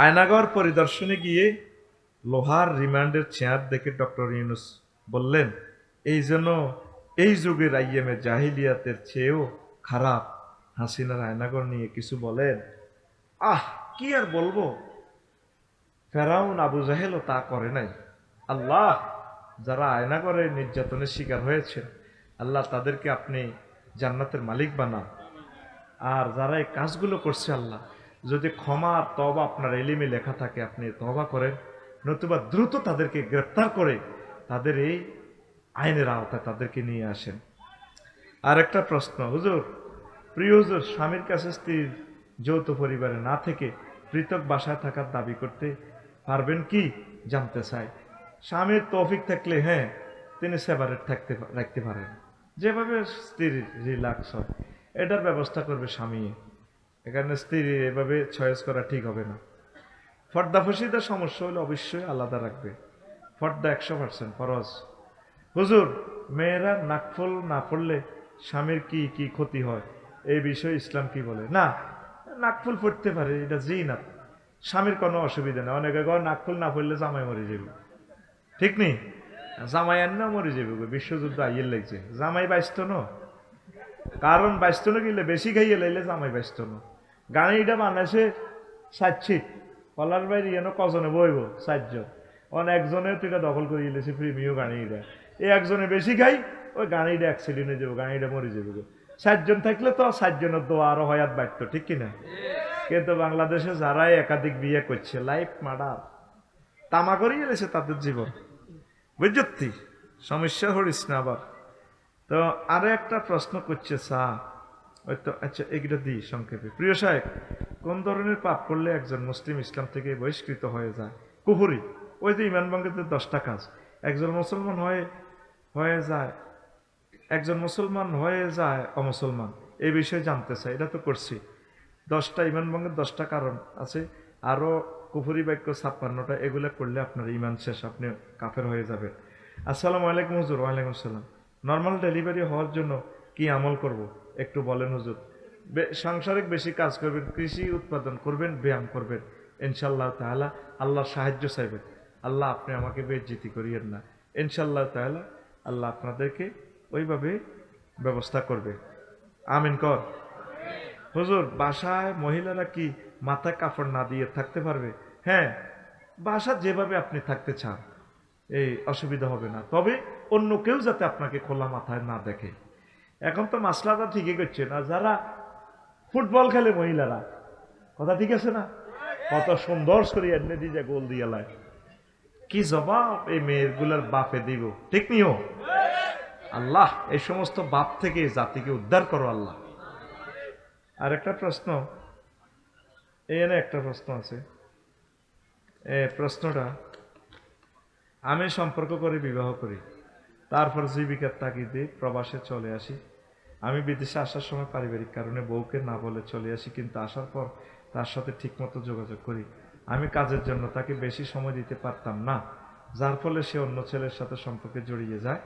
আয়নাগর পরিদর্শনে গিয়ে লোহার রিমান্ডের চেয়ার দেখে ডক্টর ইউনুস বললেন, এই জন্য এই যুগের আইএমএ জাহিলিয়াতের চেয়েও খারাপ। হাসিনার আয়নাগর নিয়ে কিছু বলেন? কি আর বলবো, ফেরাউন আবু জাহেলও তা করে নাই। আল্লাহ, যারা আয়নাগরে নির্যাতনের শিকার হয়েছেন, আল্লাহ তাদেরকে আপনি জান্নাতের মালিক বানান। আর যারা এই কাজগুলো করছে, আল্লাহ যদি ক্ষমা আর তওবা আপনার এলিমে লেখা থাকে, আপনি তওবা করেন, নতুবা দ্রুত তাদেরকে গ্রেপ্তার করে তাদের এই আইনের আওতায় তাদেরকে নিয়ে আসেন। আর একটা প্রশ্ন, হুজুর, প্রিয় হুজুর, স্বামীর কাছে স্ত্রীর যৌথ পরিবারে না থেকে পৃথক বাসায় থাকার দাবি করতে পারবেন কি জানতে চাই। স্বামীর তৌফিক থাকলে হ্যাঁ, তিনি সেপারেট রাখতে পারেন, যেভাবে স্ত্রীর রিল্যাক্স হয় এটার ব্যবস্থা করবে স্বামী। এখানে স্ত্রী এভাবে চয়েস করা ঠিক হবে না। ফর্দা ফসিদার সমস্যা হলে অবশ্যই আলাদা রাখবে। ফর্দা 100% ফরজ। হুজুর, মেয়েরা নাকফল না পড়লে স্বামীর কি কি ক্ষতি হয়, এই বিষয়ে ইসলাম কি বলে? না, নাকফুল পড়তে পারে, এটা জিনাত, স্বামীর কোনো অসুবিধা নেই। অনেকে কয় নাকফুল না পড়লে জামাই মরে যাবে, ঠিক নেই? জামাই আর না মরে যাবে, বিশ্বযুদ্ধ আইয়ের লাগছে, জামাই বাইস্ত ন, কারণ বাইস্ত না গেলে বেশি খাইয়ে লাইলে জামাই বাইস্ত ন। গাড়িটা বানাইছে 60 সিট, কলার বাইরে যেন কজনে বইব 4 জন, একজনে তো এটা দখল করে গেলেছে প্রিমিয় গাড়িটা, এই একজনে বেশি খাই, ওই গাড়িটা অ্যাক্সিডেন্ট হয়ে যাবো, গাড়িটা মরে যাবে। 4 জন থাকলে তো 4 জনের দোয়া আরো হয়াত বাড়তো, ঠিক কিনা? কিন্তু বাংলাদেশে যারাই একাধিক বিয়ে করছে, লাইফ মার্ডার, তামা করে গেলেছে তাদের জীবন, বুঝতি? সমস্যা হরিস না আবার। তো আরো একটা প্রশ্ন করছে ওই তো, আচ্ছা এগুলো দিই সংক্ষেপে। প্রিয় সাহেব, কোন ধরনের পাপ করলে একজন মুসলিম ইসলাম থেকে বহিষ্কৃত হয়ে যায়? কুফরি। ওই যে ইমান ভঙ্গের 10টা কাজ, একজন মুসলমান হয়ে যায়, একজন মুসলমান হয়ে যায় অমুসলমান, এই বিষয়ে জানতে চাই। এটা তো করছি, 10টা ইমান ভঙ্গের 10টা কারণ আছে, আরো কুফরি বাক্য 56টা, এগুলো করলে আপনার ইমান শেষ, আপনি কাফের হয়ে যাবেন। আসসালামু আলাইকুম হুজুর। ওয়ালাইকুম আসসালাম। নর্মাল ডেলিভারি হওয়ার জন্য কি আমল করব একটু বলেন হুজুর। সাংসারিক বেশি কাজ করবেন, কৃষি উৎপাদন করবেন, ব্যায়াম করবেন, ইনশাল্লাহ তাআলা আল্লাহর সাহায্য চাইবেন। আল্লাহ আপনি আমাকে বেজ্জিতি করিয়েন না, ইনশাল্লাহ তাআলা আল্লাহ আপনাদেরকে ওইভাবে ব্যবস্থা করবে। আমিন কর। হুজুর, বাসায় মহিলারা কি মাথায় কাপড় না দিয়ে থাকতে পারবে? হ্যাঁ, বাসা যেভাবে আপনি থাকতে চান এই অসুবিধা হবে না, তবে অন্য কেউ যাতে আপনাকে খোলা মাথায় না দেখে। এখন তো মাসলাটা ঠিকই করছে না, যারা ফুটবল খেলে মহিলারা, কথা ঠিক আছে না, কত সুন্দর করে এনে দিয়ে গোল দিয়ে লাই, কি জবাব এই মেয়েগুলার বাপে দিব, ঠিক নিও? আল্লাহ এই সমস্ত বাপ থেকে জাতিকে উদ্ধার করো আল্লাহ। আর একটা প্রশ্ন, এখানে একটা প্রশ্ন আছে, প্রশ্নটা, আমি সম্পর্ক করে বিবাহ করি, তারপর জীবিকার তাগিদে প্রবাসে চলে আসি। আমি বিদেশে আসার সময় পারিবারিক কারণে বউকে না বলে চলে আসি, কিন্তু আসার পর তার সাথে ঠিকমতো যোগাযোগ করি। আমি কাজের জন্য তাকে বেশি সময় দিতে পারতাম না, যার ফলে সে অন্য ছেলের সাথে সম্পর্কে জড়িয়ে যায়।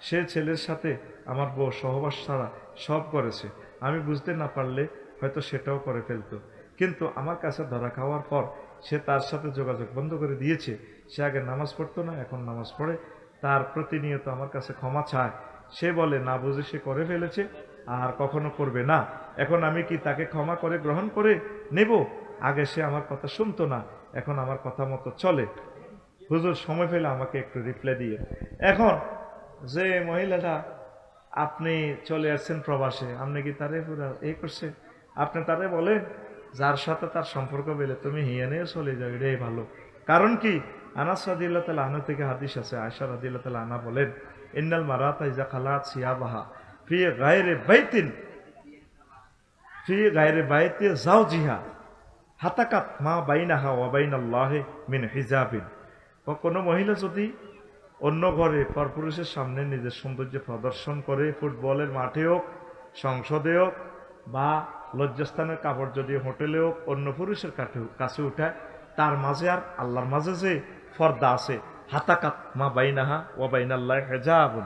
সে ছেলের সাথে আমার বউ সহবাস ছাড়া সব করেছে, আমি বুঝতে না পারলে হয়তো সেটাও করে ফেলতো, কিন্তু আমার কাছে ধরা খাওয়ার পর সে তার সাথে যোগাযোগ বন্ধ করে দিয়েছে। সে আগে নামাজ পড়তো না, এখন নামাজ পড়ে, তার প্রতিনিয়ত আমার কাছে ক্ষমা চায়। সে বলে না বুঝে সে করে ফেলেছে, আর কখনো করবে না। এখন আমি কি তাকে ক্ষমা করে গ্রহণ করে নেব? আগে সে আমার কথা শুনতো না, এখন আমার কথা মতো চলে। হুজুর, সময় পেলে আমাকে একটু রিপ্লাই দিয়ে। এখন যে মহিলাটা আপনি চলে আসছেন প্রবাসে, আপনি কি তারে পুরো করছে? আপনি তারে বলেন যার সাথে তার সম্পর্ক পেলে তুমি হিয়ে নিয়ে চলে যাও, এটাই ভালো। কারণ কি, আনাস রাদিয়াল্লাহু তাআলা আনহু থেকে হাদিস আছে, আয়েশা রাদিয়াল্লাহু তাআলা আনহা বলেন, ইন্নাল মারাতা ইজা খালাত সিয়াবাহা ফি গায়রি বাইতিন ফি গায়রি বাইতি যাওজিহা হাতাকাত মা বাইনাহা ওয়া বাইনাল্লাহি মিন হিজাবিন। কোনো মহিলা যদি অন্য ঘরে পরপুরুষের সামনে নিজের সৌন্দর্য প্রদর্শন করে, ফুটবলের মাঠে হোক, সংসদে হোক, বা লজ্জাস্থানের কাপড় যদি হোটেলে হোক অন্য পুরুষের কাছে উঠায়, তার মাঝে আর আল্লাহর মাঝে যে পর্দা আছে, হাতাকাত মা বাইনাহা ওয়া বাইনাল্লাহি হিজাবুন,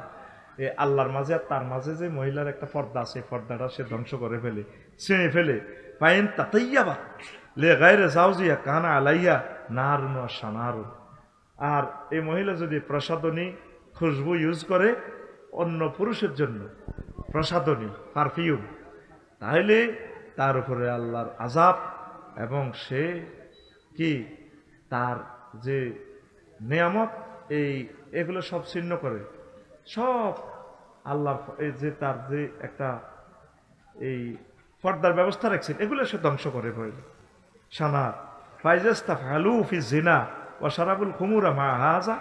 এই আল্লাহর মাঝে আর তার মাঝে যে মহিলার একটা পর্দা আছে, পর্দাটা সে ধ্বংস করে ফেলে, ছিঁড়ে ফেলে। ফাইন তাতাইয়াবা, লে গায়রে জাওজিয়া কানা আলাইয়া নারুন ওয়া শানারুন। আর এই মহিলা যদি প্রসাধনী খুশবু ইউজ করে অন্য পুরুষের জন্য, প্রসাধনী পারফিউম, তাহলে তার উপরে আল্লাহর আযাব, এবং সে কি তার যে নিয়ামত এগুলো সব ছিন্ন করে, সব আল্লাহ এই যে তার যে একটা এই পর্দার ব্যবস্থা রাখছেন এগুলো সে ধ্বংস করে ফেলে। শানার ফাইজাস্তাফআলু ফি জিনা ওয়া শারাবুল খুমুরা মা হাযা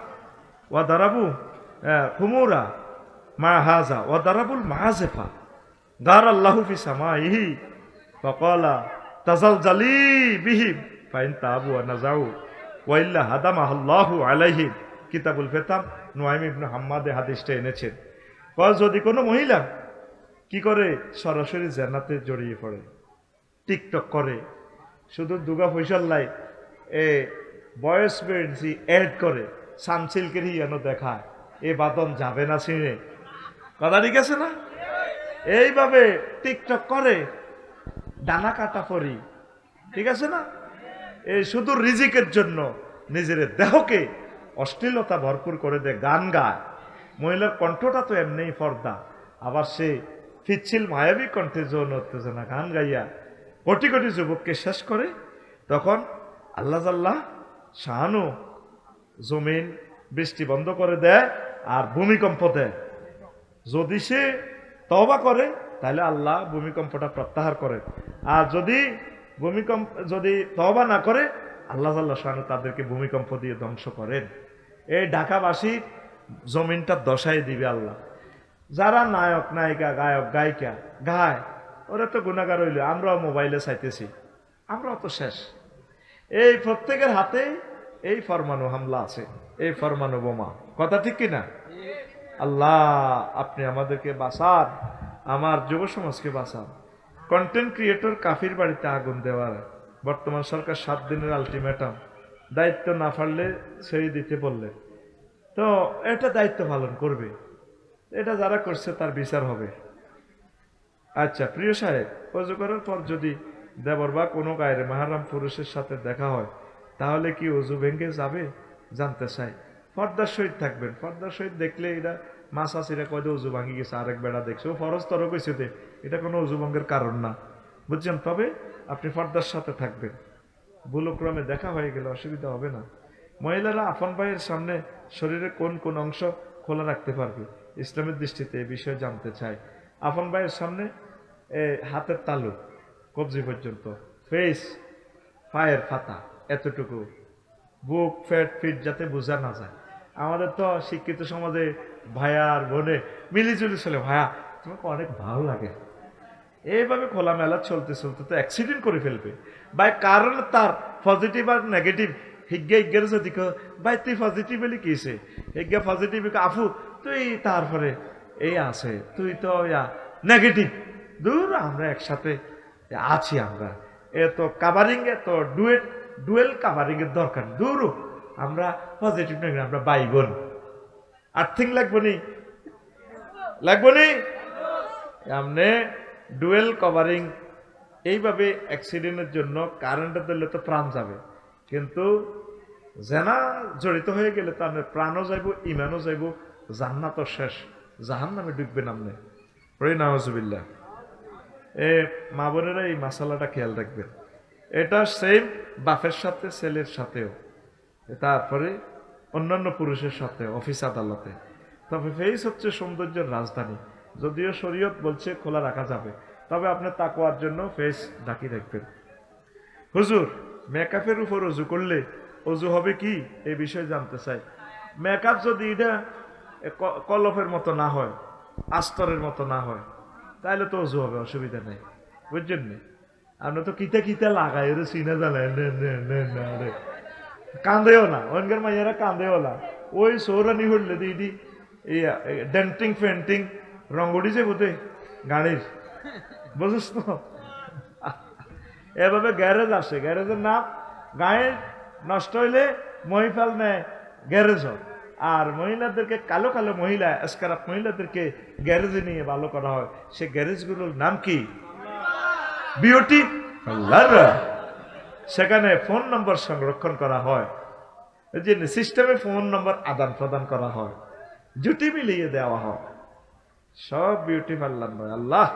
ওয়া দারাবু খুমুরা মা হাযা ওয়া দারাবুল মাযিফা গার আল্লাহু ফি সামাইহি ফাকালা তাজালজালি বিহিম ফাইন তাবু ওয়া নাজাউ ওয়া ইল্লা হাদামাহুল্লাহু আলাইহিম। কিতাবুল ফিতান নুআইম ইবনে হাম্মাদে হাদিসটা এনেছেন। যদি কোনো মহিলা কি করে সরাসরি জান্নাতে জড়িয়ে পড়ে, টিকটক করে, শুধু দুগা ফৈসাল্লাই বয়স বেড়ছি অ্যাড করে, সানসিল্কের হিয়ানো দেখায়, এ বাদন যাবে না ছিঁড়ে, কথা ঠিক আছে না? এইভাবে টিকটক করে ডানা কাটা পরি, ঠিক আছে না? এই শুধু রিজিকের জন্য নিজের দেহকে অশ্লীলতা ভরপুর করে দেয়, গান গায়। মহিলার কণ্ঠটা তো এমনিই পর্দা, আবার সে ফিচ্ছিল মায়াবী কণ্ঠে যৌন উত্তেজনা গান গাইয়া কোটি কোটি যুবককে শেষ করে। তখন আল্লাহ জাল্লাহ শাহানু জমিন বৃষ্টি বন্ধ করে দেয় আর ভূমিকম্প দেয়। যদি সে তওবা করে তাহলে আল্লাহ ভূমিকম্পটা প্রত্যাহার করে, আর যদি তওবা না করে আল্লাহ জাল্লাহ শাহানু তাদেরকে ভূমিকম্প দিয়ে ধ্বংস করেন। এই ঢাকাবাসী জমিনটা দশাই দিবে আল্লাহ। যারা নায়ক নায়িকা গায়ক গায়িকা গায় ওরা তো গুনাহগার হইল, আমরাও মোবাইলে চাইতেছি, আমরাও তো শেষ। এই প্রত্যেকের হাতে এই ফরমানু হামলা আছে, এই ফরমানু বোমা, কথা ঠিক কিনা? আল্লাহ আপনি আমাদেরকে বাঁচান, আমার যুব সমাজকে বাঁচান। কন্টেন্ট ক্রিয়েটর কাফির বাড়িতে আগুন দেওয়ার বর্তমান সরকার 7 দিনের আলটিমেটাম, দায়িত্ব না পারলে ছেড়ে দিতে বললে, তো এটা দায়িত্ব পালন করবে, এটা যারা করছে তার বিচার হবে। আচ্ছা প্রিয় সাহেব, ওযু করার পর যদি দেবর বা কোনো গায়ের মাহরাম পুরুষের সাথে দেখা হয় তাহলে কি ওযু ভেঙে যাবে? জানতে চাই। পর্দার সহিত থাকবেন, পর্দার সহিত দেখলে এটা মাসাসিরা কয়দে ওযু ভাঙি গেছে, আরেক বেড়া দেখছে, ও ফরজ তর কইছে, এটা কোনো ওযু ভঙ্গের কারণ না, বুঝছেন? তবে আপনি পর্দার সাথে থাকবেন, ভুলক্রমে দেখা হয়ে গেলে অসুবিধা হবে না। মহিলারা আপন ভাইয়ের সামনে শরীরের কোন কোন অংশ খোলা রাখতে পারবে ইসলামের দৃষ্টিতে এই বিষয়ে জানতে চাই। আপন ভাইয়ের সামনে হাতের তালু কবজি পর্যন্ত, ফেস পায়ের ফাতা এতটুকু, বুক ফ্যাট ফিট যাতে বোঝা না যায়। আমাদের তো শিক্ষিত সমাজে ভাইয়া আর বোনে মিলিজুলি চলে, ভাইয়া তোমাকে অনেক ভালো লাগে, এইভাবে খোলামেলা চলতে চলতে তো অ্যাক্সিডেন্ট করে ফেলবে ভাই। কারণ তার পজিটিভ আর নেগেটিভ হিজ্ঞা হিজ্ঞার যদি ভাই তুই পজিটিভ বলি কিসে, হিজ্ঞা পজিটিভ আফু তুই তারপরে এই আছে, তুই তো নেগেটিভ, দূর আমরা একসাথে আছি, আমরা এ তো কাভারিং এ তো ডুয়েল কাভারিং এর দরকার, দূর আমরা পজিটিভ নেই, আমরা ভাই বোন, আর্থিং লাগবো নি আমনে ডুয়েল কভারিং। এইভাবে অ্যাক্সিডেন্টের জন্য কারেন্টে দিলে তো প্রাণ যাবে, কিন্তু জেনা জড়িত হয়ে গেলে তো আপনার প্রাণও যাইব, ইমানও যাইব, জান্নাতও শেষ, জাহান্নামে ডুববেন আপনি। পড়ি নাউজুবিল্লাহ। মা বোনেরা এই মাসালাটা খেয়াল রাখবেন, এটা সেম বাপের সাথে ছেলের সাথেও, তারপরে অন্যান্য পুরুষের সাথে, অফিস আদালতে। তবে ফেস হচ্ছে সৌন্দর্যের রাজধানী, যদিও শরীয়ত বলছে খোলা রাখা যাবে, তবে আপনার তাকওয়ার জন্য ফেস ঢাকি রাখবেন। হুজুর মেকআপের উপর ওযু করলে ওযু হবে কি, এই বিষয়ে জানতে চাই। মেকআপ যদি এটা কলফের মতো না হয়, আস্তরের মতো না হয়, তাহলে তো ওযু হবে, অসুবিধা নেই, বুঝছেন না? আমরা তো কিতা কিতা লাগাই ওরে চিনা জানাই, কান্দেও না, ওনকার মাইয়ারা কান্দেও না, ওই সৌরানি হইলে দিদি ডেন্টিং ফেন্টিং রঙ্গড়ি যে বোধে গাড়ির, বুঝিস তো? এভাবে গ্যারেজ আসে, গ্যারেজের নাম গায়ে নষ্ট হইলে মহিফাল নেয় গ্যারেজ, আর মহিলাদেরকে কালো কালো মহিলা স্কারাপ মহিলাদেরকে গ্যারেজে নিয়ে ভালো করা হয়। সে গ্যারেজগুলোর নাম কি? Beauty parlour. সেখানে ফোন নম্বর সংরক্ষণ করা হয়, এই যে সিস্টেমে ফোন নম্বর আদান প্রদান করা হয়, জুটি মিলিয়ে দেওয়া হয়। সব বিউটি পার্লার নয়। আল্লাহ,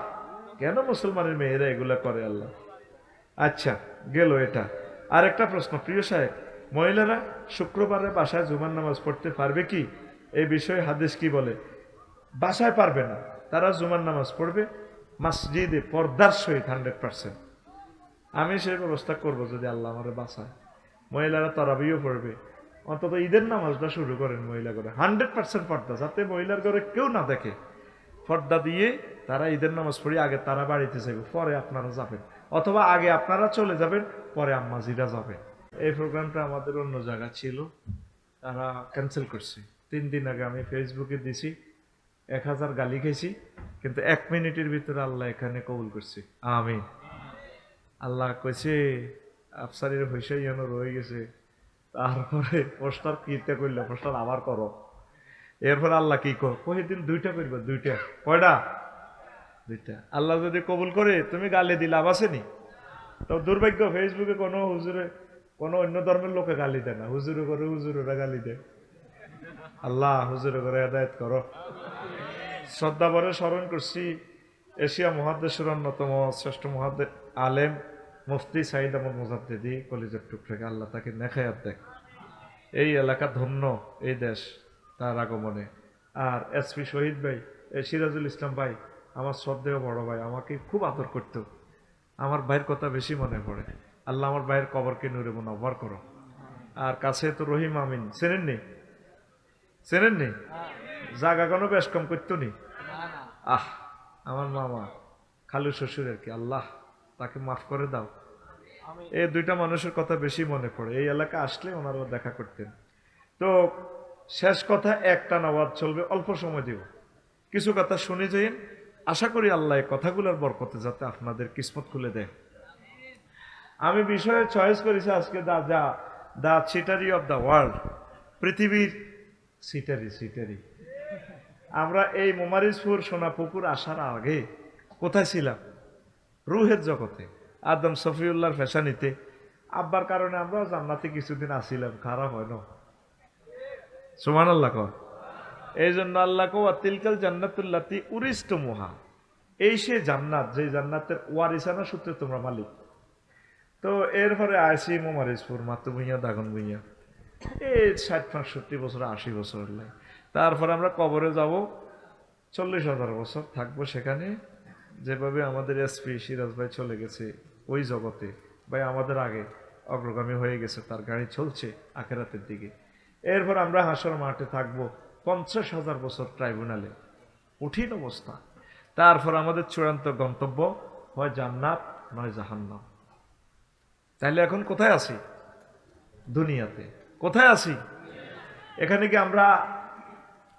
কেন মুসলমানের মেয়েরা এগুলা করে আল্লাহ? আচ্ছা, গেল এটা। আর একটা প্রশ্ন, প্রিয় সাহেব, মহিলারা শুক্রবারে বাসায় জুমার নামাজ পড়তে পারবে কি? এই বিষয়ে হাদিস কি বলে? বাসায় পারবে না, তারা জুমার নামাজ পড়বে মসজিদে পর্দার সহিত 100%। আমি সেই ব্যবস্থা করব যদি আল্লাহ আমারে বাঁচায়। মহিলারা তারাবিও পড়বে, অন্তত ঈদের নামাজটা শুরু করেন মহিলা করে 100% পর্দা, যাতে মহিলার ঘরে কেউ না দেখে। পর্দা দিয়ে তারা ঈদের নামাজ পড়ি, আগে তারা বাড়িতে যাবে, পরে আপনারা যাবেন, অথবা আগে আপনারা চলে যাবেন, পরে আম্মাজিরা যাবে। এই প্রোগ্রামটা আমাদের অন্য জায়গা ছিল, তারা ক্যান্সেল করছে। 3 দিন আগে আমি ফেসবুকে দিছি, 1000 গালি খেয়েছি, কিন্তু 1 মিনিটের ভিতরে আল্লাহ এখানে কবুল করছে। আমিন। আল্লাহ কইছে আফসারির হইসে যেন রয়ে গেছে, তারপরে পোস্টার কিতে করলে পোস্টার আবার করো। এরপর আল্লাহ কি কই দিন 2টা করবে, 2টা। কয়টা? 2টা। আল্লাহ যদি কবুল করে তুমি গালি দিলে আবাসেনি, তো দুর্ভাগ্য ফেসবুকে কোনো হুজুরে, কোনো অন্য ধর্মের লোকে গালি দেয় না, হুজুরে করে হুজুরেরা গালি দেয়। আল্লাহ হুজুরে করে হেদায়েত করো। শ্রদ্ধা ভরে স্মরণ করছি এশিয়া মহাদেশের অন্যতম শ্রেষ্ঠ মহাদেশ আলেম মুফতি সাইদ আহমদ মুজাদ্দিদি, কলিজার টুকরাকে আল্লাহ তাকে নেখায়াত দেখ। এই এলাকা ধন্য, এই দেশ তার আগমনে। আর এসপি শহীদ ভাই, সিরাজুল ইসলাম ভাই, আমার শ্রদ্ধেয় বড় ভাই, আমাকে খুব আদর করত। আমার ভাইয়ের কথা বেশি মনে পড়ে। আল্লাহ আমার ভাইয়ের কবরকে নূরে মুনাওয়ার করো। আর কাছে তো রহিম আমিন, চেনেননি? চেনেননি? জাগা কোনো বেশ কম করতো নি। আহ, আমার মামা, খালু শ্বশুর আর কি, আল্লাহ তাকে মাফ করে দাও। এই 2টা মানুষের কথা বেশি মনে পড়ে। এই এলাকা আসলে ওনারা দেখা করতেন। তো শেষ কথা, একটা নাওয়াজ চলবে, অল্প সময় দিব, কিছু কথা শুনে যাইন। আশা করি আল্লাহ এই কথাগুলোর বরকতে যাতে আপনাদের কিসমত খুলে দেয়। আমি বিষয়ে চয়েস করেছি আজকে দা সিটারি অফ দ্য ওয়ার্ল্ড, পৃথিবীর সিটারি। আমরা এই মোমারিজপুর সোনাপুকুর আসার আগে কোথায় ছিলাম? রুহের জগতে, আদম সফিউল্লাহর ফ্যাশানিতে। আব্বার কারণে আমরা জান্নাতে কিছুদিন আসিলাম, খারাপ হয় না? সুবহানাল্লাহ কর। এই জন্য আল্লাহ কো তিলকাল জান্নাতুল্লাতি উরিস্তুমুহা, এই সে জান্নাত যে জান্নাতের ওয়ারিসানা সূত্রে তোমরা মালিক। তো এরপরে আইসি মোমারিজপুর, মাতু ভুইয়া, দাগন ভুইয়া, এই 60-65 বছর, 80 বছর লাগে। তারপর আমরা কবরে যাব, 40,000 বছর থাকবো সেখানে। যেভাবে আমাদের এসপি সিরাজ ভাই চলে গেছে ওই জগতে, ভাই আমাদের আগে অগ্রগামী হয়ে গেছে, তার গাড়ি চলছে আখেরাতের দিকে। এরপর আমরা হাসর মাঠে থাকবো 50,000 বছর ট্রাইব্যুনালে, কঠিন অবস্থা। তারপর আমাদের চূড়ান্ত গন্তব্য হয় জান্নাত নয় জাহান্নাম। তাইলে এখন কোথায় আছি? দুনিয়াতে। কোথায় আছি? এখানে কি আমরা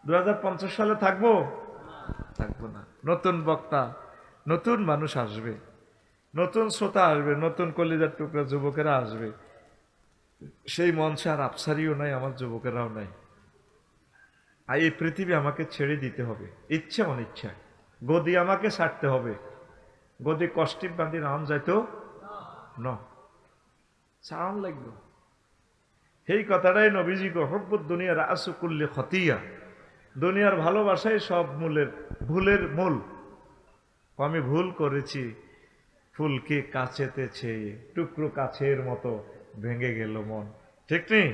2050 সালে থাকবো? থাকবো না। নতুন বক্তা, নতুন মানুষ আসবে, নতুন শ্রোতা আসবে, নতুন কলিজার টুকরা যুবকেরা আসবে। সেই মঞ্চে আর আফসারিও নাই, আমার যুবকেরাও নাই। আর এই পৃথিবী আমাকে ছেড়ে দিতে হবে, ইচ্ছা অনিচ্ছা। গদি আমাকে ছাড়তে হবে, গদি কষ্টিপ বাঁধি রাম যাইতো ন, সারাম লাগবে। এই কথাটাই নবীজি গো, হব্বুদ দুনিয়ার আসুকুল্লি খতিয়া, দুনিয়ার ভালোবাসাই সব ভুলের মূল। আমি ভুল করেছি, ফুলকে কাছেতে ছেয়ে টুকরো কাছের মতো ভেঙে গেল মন। ঠিক নেই?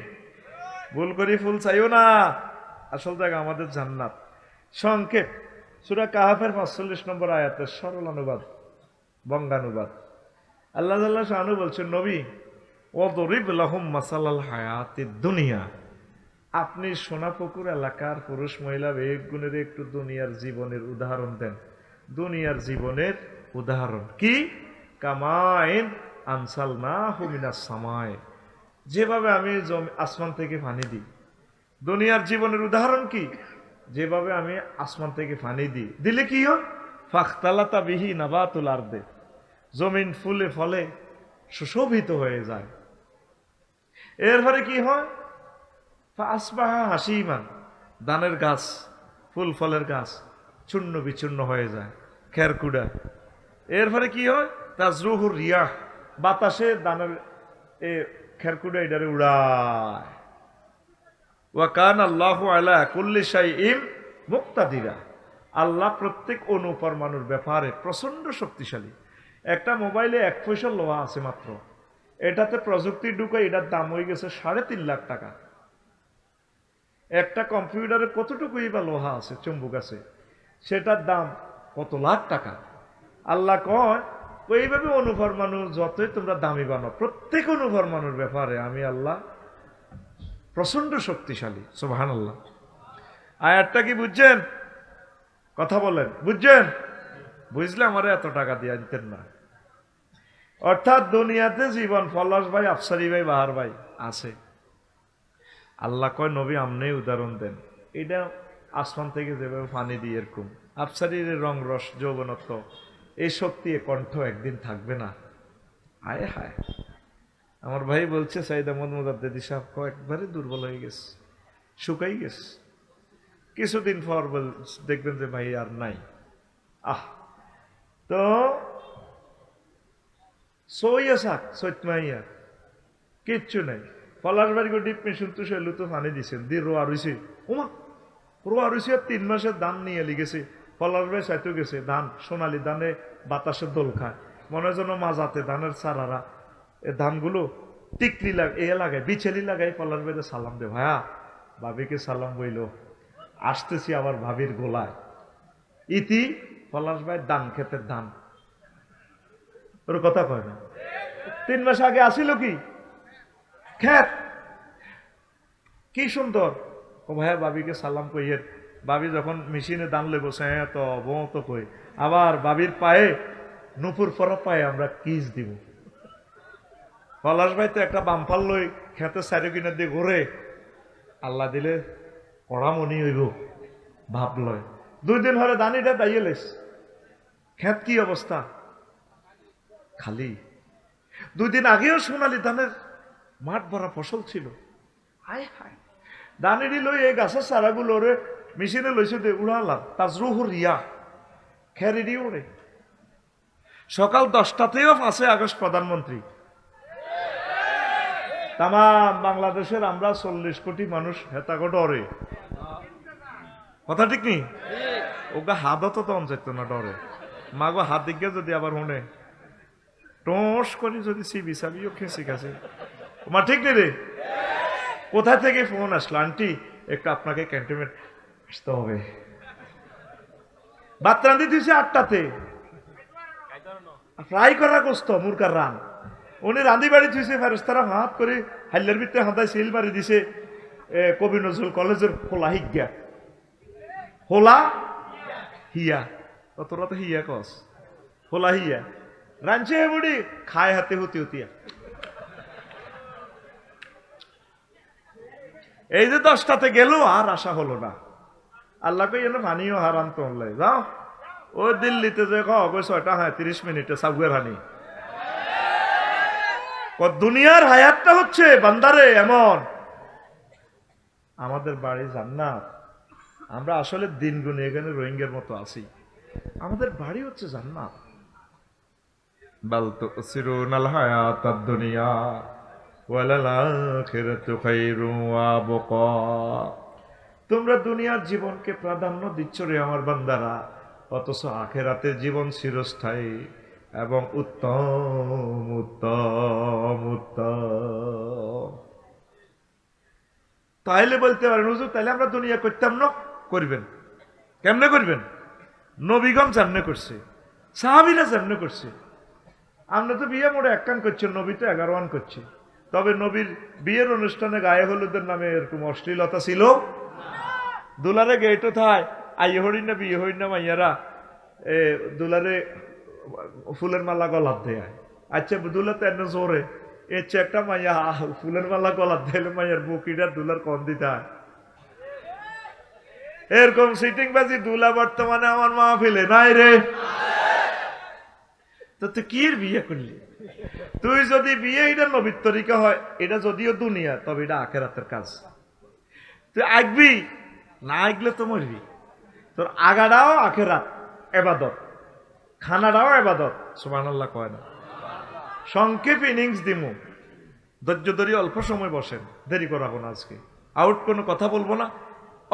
ভুল করি ফুল চাইও না, আসল জায়গা আমাদের জান্নাত। সংক্ষেপ, সূরা কাহাফের 45 নম্বর আয়াতের সরল অনুবাদ, বঙ্গানুবাদ। আল্লাহ তাআলা শানু বলছেন, নবী, ওয়াদরিব লাহুম মাসালাল হায়াতিদ দুনিয়া, আপনি সোনাপুকুর এলাকার পুরুষ মহিলা এক গুণের একটু দুনিয়ার জীবনের উদাহরণ দেন। দুনিয়ার জীবনের উদাহরণ কি? কামাইন আনসালনাহু মিনাস সামায়ে, যেভাবে আমি আসমান থেকে পানি দিই। দুনিয়ার জীবনের উদাহরণ কি? যেভাবে আমি আসমান থেকে পানি দিই, দিলে কি হয়? ফাখতালাতা বিহি নাবাতুল আরদে, জমিন ফুলে ফলে সুশোভিত হয়ে যায়। এরপরে কি হয়? আসবাহা হাসিমান, ধানের গাছ, ফুল ফলের গাছ চূর্ণ বিচূর্ণ হয়ে যায়, খেরকুড়া। এরপরে কি হয়? তাজরুহুর রিয়াহ, বাতাসে ধানের এ খেরকুটা এটারে উড়ায়। ওয়া কান আল্লাহু আলা কুল্লি শাইইন মুক্তাদিরা। আল্লাহ প্রত্যেক অণু পরমাণুর ব্যাপারে প্রচন্ড শক্তিশালী। একটা মোবাইলে 1 পয়সা লোহা আছে মাত্র, এটাতে প্রযুক্তি ঢুকে এটার দাম হয়ে গেছে 3.5 লাখ টাকা। একটা কম্পিউটারে কতটুকুই বা লোহা আছে, চুম্বক আছে, সেটার দাম কত লাখ টাকা। আল্লাহ কয় এইভাবে অনুপরমাণু যতই তোমরা দামি বানো, প্রত্যেক অনুপরমাণুর ব্যাপারে আমি আল্লাহ প্রচন্ড শক্তিশালী। সুবহানাল্লাহ। আয়াতটা কি বুঝছেন? কথা বলেন, বুঝছেন? বুঝলে আমারে এত টাকা দিয়ে দিতেন না। অর্থাৎ দুনিয়াতে জীবন পলাশ ভাই, আফসারি ভাই, বাহার ভাই আছে। আল্লাহ কয় নবী আমনে উদাহরণ দেন। এটা আসমান থেকে যেভাবে পানি দিয়ে এরকম আফসারির রং রস যৌবনত্ব, এই শক্তি কণ্ঠ একদিন থাকবে না। হায় হায়, আমার ভাই বলছে সাইদ আহমদ মুজাদ্দেদি সাহেব একবারে দুর্বল হয়ে গেছে, শুকাই গেছে। কিছুদিন পর দেখবেন যে ভাই আর নাই। তো সইয়া শাক সৈতমাইয়া কিচ্ছু নাই। পলাশ বাড়ি ডিপ মেশিন তো সেলু তো পানি দিছেন দিয়ে রোয়া রইছে। ওমা রোয়া রইছে, 3 মাসের ধান নিয়ে লিগেছে। পলাশ ভাই চাইতেও গেছে, ধান সোনালি ধানে বাতাসের দোল খায়, মনে যেন মাজাতে ধানের সারারা এ ধানগুলো টিকলি লাগায় বিছেলি লাগাই। পলাশ ভাই সালাম দে, ভাইয়া ভাবিকে সালাম বইল, আসতেছি আবার ভাবির গোলায়। ইতি পলাশ ভাই ধান ক্ষেতের ধান, ওর কথা কয় না। 3 মাস আগে আসিল কি ক্ষেত, কি সুন্দর। ও ভাইয়া ভাবিকে সালাম কইয়ের। ভাবি যখন মেশিনে দান লেবো তো বত কই, আবার ভাবির পায়ে নুপুর পরা পায়ে আমরা কিস দিব। পলাশ ভাই তো একটা বাম্পার লই খেতের সাইড কিনার দিয়ে ঘুরে, আল্লাহ দিলে পড়ামনি হইব ভাব লয়। 2 দিন হলে দানিটা দাইয়েলেস, খেত কি অবস্থা খালি। 2 দিন আগেও সোনালি ধানের মাঠ ভরা ফসল ছিল। হায় হায়, দানিটি লই এই গাছের চারাগুলো ওরে মেশিনে লইছে দে উড়ালাম, তাজরুহ রিয়া খেরিডি ওরে। সকাল 10টাতেও 5 আগস্ট প্রধানমন্ত্রী। তাম বাংলাদেশের আমরা 40 কোটি মানুষ হেতাগো ডরে, কথা ঠিক নেই? ওগা হাতও তো তখন যেত না ডরে। মাগো হাত দিকে যদি আবার শুনে টোস করি যদি সিবি সাবিও খেসি খাসি, মা ঠিক নেই রে। কোথা থেকে ফোন আসলো, আন্টি একটু আপনাকে ক্যান্টনমেন্ট আসতে হবে। ভাত রান্ধি দিয়েছে 8টাতে, ফ্রাই করা গোস্ত মুরগার রান। উনি রান্ধি বাড়ি থুইছে, ফেরেস্তারা হাত করে হাইলের ভিতরে হাতায় সিল মারি দিছে। কবি নজরুল কলেজের খোলা হিগা, হোলা হিয়া, তোরা তো হিয়া কস, হোলা হিয়া রাঞ্চে বুড়ি খায় হাতে হতি হতিয়া। এই যে 10টাতে গেল আর আশা হলো না। আল্লাহকে যেন পানিও হারান তো যাও। ওই দিল্লিতে যে কই 6:30 সাবুয়ের হানি। দুনিয়ার হায়াতটা হচ্ছে বান্দারে এমন, আমাদের বাড়ি জান্নাত। আমরা আসলে দিন গুনে এখানে রোহিঙ্গার মতো আছি, আমাদের বাড়ি হচ্ছে জান্নাত। বাল তুসিরুনাল হায়াতাদ দুনিয়া ওয়ালাল আখিরাতু খায়রুন ওয়া আবকা। তোমরা দুনিয়ার জীবনকে প্রাধান্য দিচ্ছ রে আমার বান্দারা, অথচ আখিরাতের জীবন চিরস্থায়ী এবং উত্তম উত্তম উত্তম। তাইলে বলতে পারেন হুজুর তাইলে আমরা দুনিয়া করতাম না? করবেন। কেমনে করবেন? নবীগণ যেমনে করছে, সাহাবীরা যেমনে করছে। আমরা তো বিয়ে মোড়ে 1 কান করছি, নবী তো 11 আন করছে। তবে নবীর বিয়ের অনুষ্ঠানে গায়ে হলুদের নামে এরকম অশ্লীলতা ছিল। দুলারে গেটো থায় আইয়ে হরি না বিয়ে হরি না মাইয়ারা দুলারে ফুলের মালা গলার দেয়। আচ্ছা দুলা তো এনে জোরে এর চেয়ে একটা মাইয়া ফুলের মালা গলার দিলে মাইয়ার বুকিটা দুলার কম দিতে হয়। এরকম সিটিং বাজি দুলা বর্তমানে আমার মা ফেলে নাই রে। তো তুই কি বিয়ে করলি? তুই যদি বিয়ে এটা নবীর তরিকা হয়, এটা যদিও দুনিয়া, তবে এটা আখিরাতের কাজ। তুই আগবি না, আগলে তো মরবি। তোর আগাটাও আখিরাত ইবাদত, খানাটাও ইবাদত। সুবহানাল্লাহ কয় না? সংক্ষেপ ইনিংস দিমু, ধৈর্য ধরে অল্প সময় বসেন, দেরি করাবো না আজকে, আউট কোনো কথা বলবো না,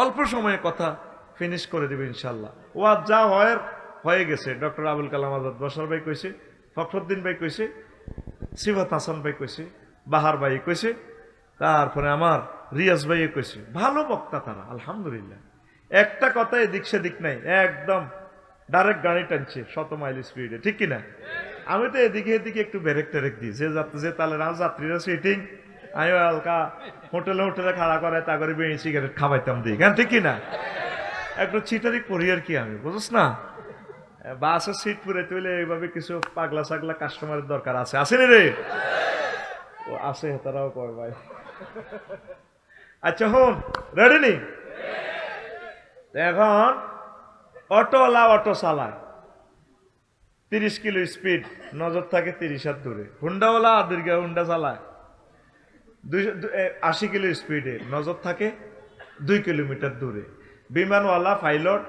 অল্প সময়ে কথা ফিনিশ করে দেবে ইনশাল্লাহ। ওয়াজ যা হয়ে গেছে, ডক্টর আবুল কালাম আজাদ বসার ভাই কইছে, ফখরুদ্দিন ভাই কইছে, সিফাত হাসান ভাই কইছে, বাহার ভাই কইছে, তারপরে আমার রিয়াজ ভাই কইছে, ভালো বক্তা তারা আলহামদুলিল্লাহ। একটা কথা এদিক সেদিক নাই, একদম ডাইরেক্ট গাড়ি টানছে 100 মাইল স্পিডে, ঠিক কিনা? আমি তো এদিকে এদিকে একটু ব্রেক টেরেক দিই, যে তাহলে যাত্রীরা সিটিং, আমি হালকা হোটেলে খাড়া করে তা করে বিড়ি সিগারেট খাওয়াইতাম দিই, কেন ঠিক কিনা? একটু ছিটারি করি আর কি, আমি বুঝছ না, বাসের সিট পুরে তুলে এইভাবে কিছু পাগলা সাগলা কাস্টমারের দরকার আছে, আসেনি রে? ও আছে, তারাও কয় ভাই। আচ্ছা হন, রেডি নি? এখন অটোওয়ালা অটো চালায় 30 কিলো স্পিড, নজর থাকে 30 হাত দূরে। হুন্ডাওয়ালা দীর্ঘ হুন্ডা চালায় 80 কিলো স্পিডে, নজর থাকে 2 কিলোমিটার দূরে। বিমানওয়ালা পাইলট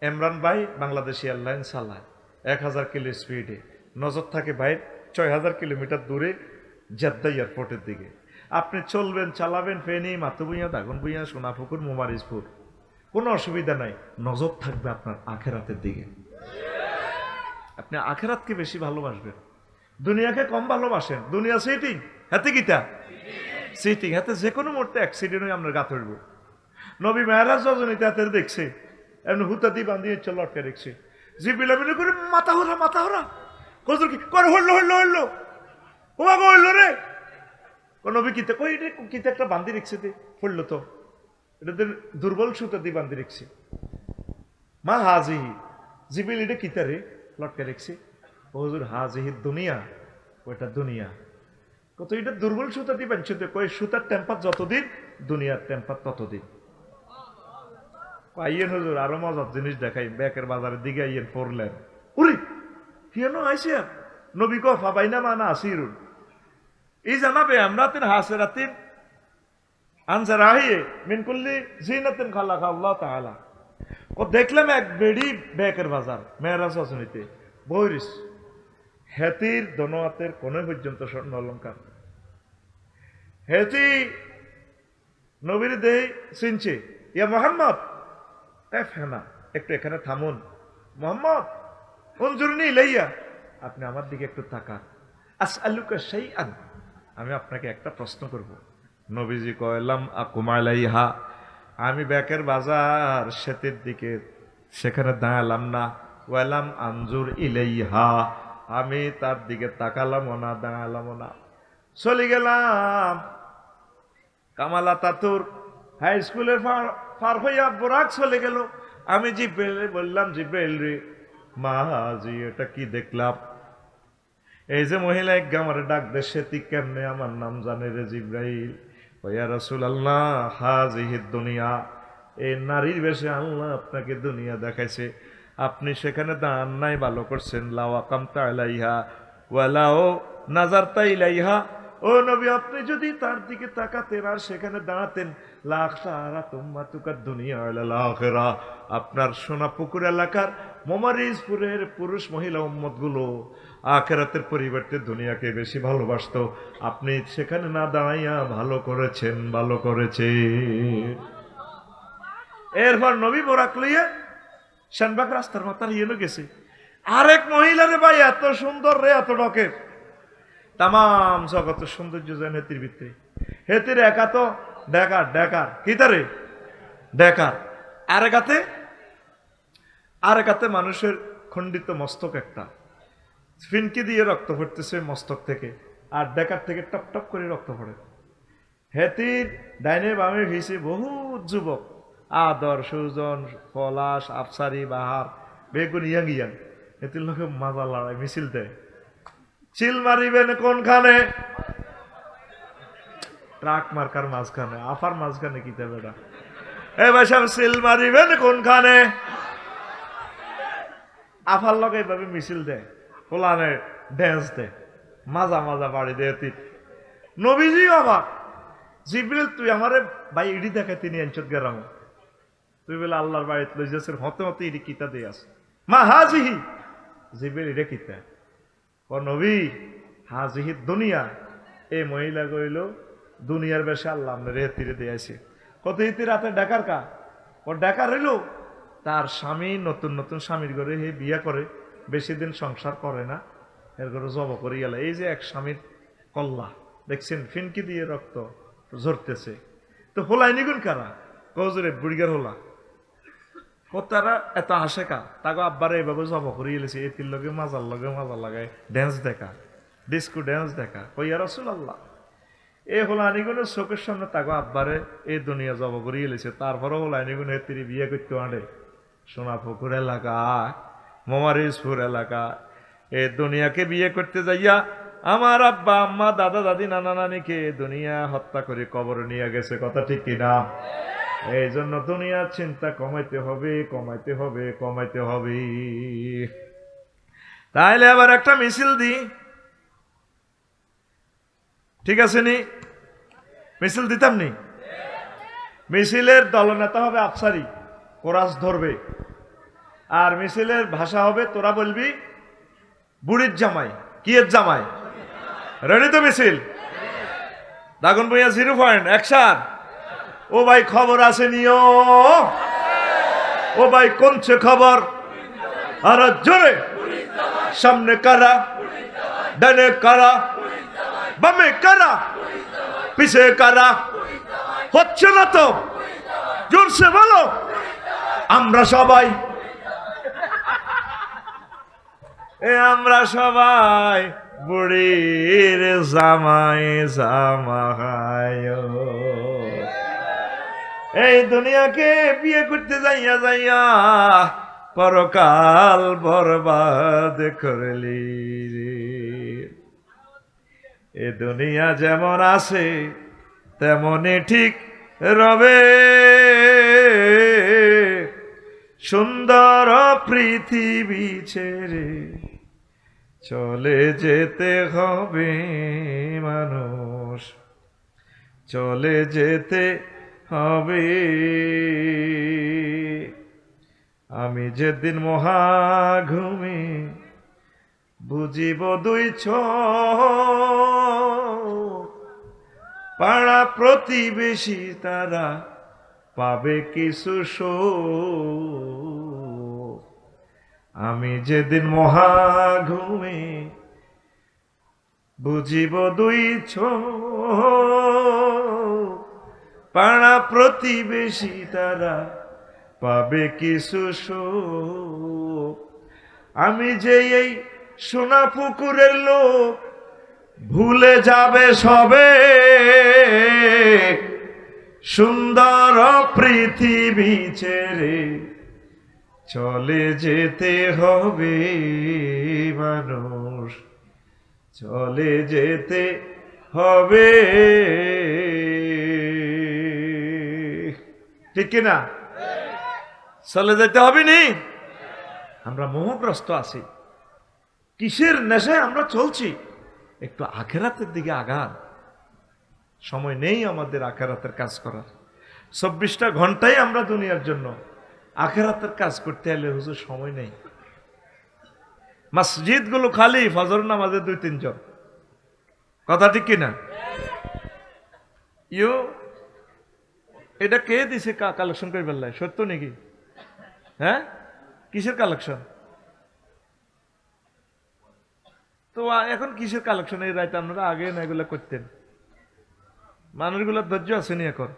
ইমরান ভাই বাংলাদেশ এয়ারলাইন্স চালায় 1000 কিলো স্পিডে, নজর থাকে ভাই 6000 কিলোমিটার দূরে জেদ্দা এয়ারপোর্টের দিকে। আপনি চলবেন, চালাবেন ফেনী, মাতুবুইয়া, দাগনভূঞা, সোনাপুকুর, মোমারিজপুর, কোনো অসুবিধা নাই, নজর থাকবে আপনার আখেরাতের দিকে। আপনি আখেরাতকে বেশি ভালোবাসবেন, দুনিয়াকে কম ভালোবাসেন। দুনিয়া সিটিং, হাতে গীতা সিটিং, হাতে যে কোনো মুহূর্তে অ্যাক্সিডেন্ট হয়ে আমরা গা ধরব। নবী মেহরাজ রজনীতে হাতের দেখছে, এমনি হুতাতি বান্ধিয়ে লটকে দেখছে, জিবিলামিনে করে মাথা হরা কজর কি করে, হইলো ওমা হইলো রে, নবী কিতে কই রে, কিতে একটা বান্ধি রেখছে দে, পড়লো তো, এটা দুর্বল সুতা দিয়ে বান্ধি রেখছে। মা হাজিহি, জিবিল এটা কিতারে লটকে রেখছে, হুজুর হাজিহি দুনিয়া, ওইটা দুনিয়া। কত এটা দুর্বল সুতা দিয়ে বানছে, কই সুতার টেম্পার যতদিন, দুনিয়ার টেম্পার ততদিন। আইয়েন হুজুর আরো মজার জিনিস দেখাই, ব্যাকের বাজারের দিকে আইয়েন, পড়লেন উরি কেন আইসে নবী কফা বাইনা মানা আসিরুন, এই জানাবে আমরা তিন হাসেরাতিন আনসারাহিয়ে মিন কুল্লি জিনাতিন খালাকা আল্লাহ তাআলা। ও দেখলাম এক বেড়ি ব্যাকের বাজার মেরাজ রজনীতে বইরিস, হেতির দনোয়াতের কোন পর্যন্ত স্বর্ণ অলঙ্কার। হেতি নবীর দেহ চিনছে, ইয়া মোহাম্মদ, ফেনা একটু এখানে থামুন, মোহাম্মদ উনজুরনি ইলাইয়া, আপনি আমার দিকে একটু তাকান, আসআলুকা শাইআন, আমি আপনাকে একটা প্রশ্ন করব। নবীজি কয়লাম আকুমালাইহা, আমি ব্যাকের বাজার সেতের দিকে সেখানে দাঁড়ালাম না, ওয়ালাম আনজুর ইলাইহা, আমি তার দিকে তাকালামও না, দাঁড়ালামও না, চলে গেলাম কামালা তাতুর হাই স্কুলের পার হইয়া বোরাক চলে গেল। আমি জিব্রাইল বললাম, জিব্রাইল রে মাহাজি এটা কি দেখলাম? এই যে মহিলা এক আমার ডাক দে, সেটি কেমনে আমার নাম জানে রে জিব্রাইল? ইয়া রাসূলুল্লাহ হাজিহিদ দুনিয়া, এই নারীর বেশে আল্লাহ আপনাকে দুনিয়া দেখাইছে, আপনি সেখানে দাঁড়ান নাই, ভালো করছেন, লাও আকামতা আলাইহা ওয়ালাও নাজারতা ইলাইহা, ও নবী আপনি যদি তার দিকে তাকাতেন আর সেখানে দাঁড়াতেন, দুনিয়া আখিরা, আপনার সোনাপুকুর এলাকার মোমারিজপুরের পুরুষ মহিলা উম্মত গুলো আখিরাতের পরিবর্তে দুনিয়াকে বেশি ভালোবাসতো, আপনি সেখানে না দাঁড়াইয়া ভালো করেছেন, ভালো করেছেন। এরপর নবী বোরাক লইয়া শানবাগ রাস্তার মাথার ইয়েনো গেছে, আরেক মহিলারে ভাই এত সুন্দর রে, এত ডকে, তাম জগতের সৌন্দর্য যেন হেতির ভিতরে, হেতির একা তো ডেকার কিতারে ডেকার, আরেকাতে মানুষের খণ্ডিত মস্তক, একটা ফিনকি দিয়ে রক্ত পড়তেছে মস্তক থেকে, আর ডেকার থেকে টপ টপ করে রক্ত পড়ে। হেতির ডাইনে বামে ভিসে বহুত যুবক, আদর, সুজন, পলাশ, আফসারি, বাহার, বেগুন, ইয়াং, হেতির লোকে মাজা লড়াই মিছিল দেয়, চিল মারিবেন কোনখানে? ট্রাক মার্কার মাঝখানে, আফার মাঝখানে কি দেবে না, এ ভাই সাহেব চিল মারিবেন কোনখানে? আফার লোক এইভাবে মিছিল দেয়, কোলানে ড্যান্স দেয়, মাজা বাড়ি দেয়। নবীজি অবাক, জিবরিল তুই আমারে ভাই ইডি দেখায় তিনি আঞ্চত গেরাম, তুই বলে আল্লাহর বাড়িতে লই যাচ্ছেন, হতে ইডি কিতা দিয়ে আছে, মা হাজিহি, জিবরিল ইডে কিতা? ও নবী হাজিহি দুনিয়া, এই মহিলা কইল দুনিয়ার বেশে আল্লাহ আপনার হেতিরে দিয়েছে। কত ইতি রাতে ডাকার কা ও ডাকার রইল তার স্বামী নতুন নতুন স্বামীর ঘরে হে বিয়া করে, বেশি দিন সংসার করে না, এর ঘরে জব করে গেল। এই যে এক স্বামীর কল্লা দেখছেন ফিনকি দিয়ে রক্ত ঝরতেছে, তো হোলাই নিগুন কারা কজরে বুড়িগার হোলা ও তারা এত আসে কা তাকে আব্বারে এইভাবে জব করে গেলেছে। এতির লগে মাজার লাগায় ড্যান্স দেখা, ডিস্কো ড্যান্স দেখা। কইয়া রাসূলুল্লাহ এই হোলানিগুনের চোখের সামনে তাকে আব্বারে এই দুনিয়া জব করে গেলেছে, তারপরে হোলানিগুন হেতির বিয়ে করতে আনে সোনাপুকুর এলাকা, মোমারিজপুর এলাকা। এই দুনিয়াকে বিয়ে করতে যাইয়া আমার আব্বা আম্মা দাদা দাদি নানা নানিকে দুনিয়া হত্যা করে কবরে নিয়ে গেছে। কথা ঠিক কিনা? এই জন্য দুনিয়ার চিন্তা কমাইতে হবে, কমাইতে হবে, কমাইতে হবে। তাইলে আবার একটা মিছিল দি, ঠিক আছে নি? মিছিল দিতাম নি? মিছিলের দলনেতা হবে আফসারি, কোরাস ধরবে, আর মিছিলের ভাষা হবে তোরা বলবি বুড়ির জামাই। কি এর জামাই? রেডি তো মিছিল? দাগুন বইয়া 0 পয়েন্ট অ্যাকশন। ও ভাই খবর আছে নিও, ও ভাই কোনছে খবর? আর জোরে সামনে কারা, ডানে কারা, বামে কারা, পিছে কারা? হচ্ছে না তো, জোরসে বলো। আমরা সবাই, আমরা সবাই বুড়ির জামাই জামাই। এই দুনিয়াকে বিয়ে করতে যাইয়া যাইয়া পরকাল বরবাদ করলি রে। এ দুনিয়া যেমন আছে তেমনই ঠিক রবে, সুন্দর পৃথিবী ছেড়ে চলে যেতে হবে মানুষ, চলে যেতে হবে। আমি যেদিন মহাঘুমে বুঝিব 2 চোখ, পাড়া প্রতিবেশী তারা পাবে কিছু শোক। আমি যেদিন মহাঘুমে বুঝিব 2 চোখ, পাড়া প্রতিবেশী তারা পাবে কিছু শোক। আমি যে এই সোনাপুকুরের লোক ভুলে যাবে সবে, সুন্দর পৃথিবী ছেড়ে চলে যেতে হবে মানুষ, চলে যেতে হবে। ঠিক কিনা? চলে যেতে হবে নি? আমরা মোহগ্রস্ত আছি, কিসের নেশায় আমরা চলছি? একটু আখেরাতের দিকে আগান। সময় নেই আমাদের আখেরাতের কাজ করার। 24টা ঘন্টাই আমরা দুনিয়ার জন্য, আখেরাতের কাজ করতে হলে হুজুর সময় নেই। মসজিদ গুলো খালি, ফজর নামাজে 2-3 জন। কথা ঠিক কিনা? এটা কে দিছে কালেকশন করে বেলায়? সত্য নাকি? হ্যাঁ, কিসের কালেকশন? তো এখন কিসের কালেকশন? এই রাইতে আপনারা আগে না এগুলো করতেন? মানুষগুলোর ধৈর্য আসেনি এখন।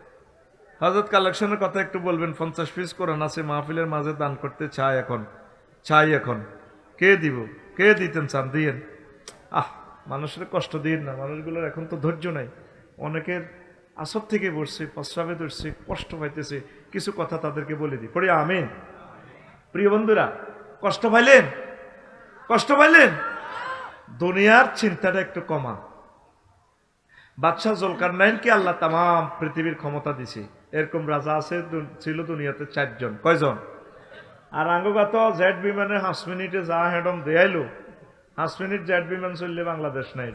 হযরত কালেকশনের কথা একটু বলবেন। 50 পিস কোরআন আছে, মাহফিলের মাঝে দান করতে চাই এখন, চাই এখন। কে দিব? কে দিতেন চান? দিয়েন। মানুষের কষ্ট দিন না, মানুষগুলোর এখন তো ধৈর্য নাই। অনেকের আসর থেকে বসছে, প্রস্রাবে ধরছে, কষ্ট পাইতেছে। কিছু কথা তাদেরকে বলে দিই, পড়ি আমিন। প্রিয় বন্ধুরা, কষ্ট পাইলেন? কষ্ট পাইলেন? দুনিয়ার চিন্তাটা একটু কমা। বাদশাহ জুলকারনাইনকে আল্লাহ তামাম পৃথিবীর ক্ষমতা দিছে। এরকম রাজা আছে ছিল দুনিয়াতে 4 জন। কয়জন? আর আঙ্গগত জেট বিমানে 5 মিনিটে যা হেডম দেয়াইলো, 5 মিনিট জেট বিমান চললে বাংলাদেশ নাই।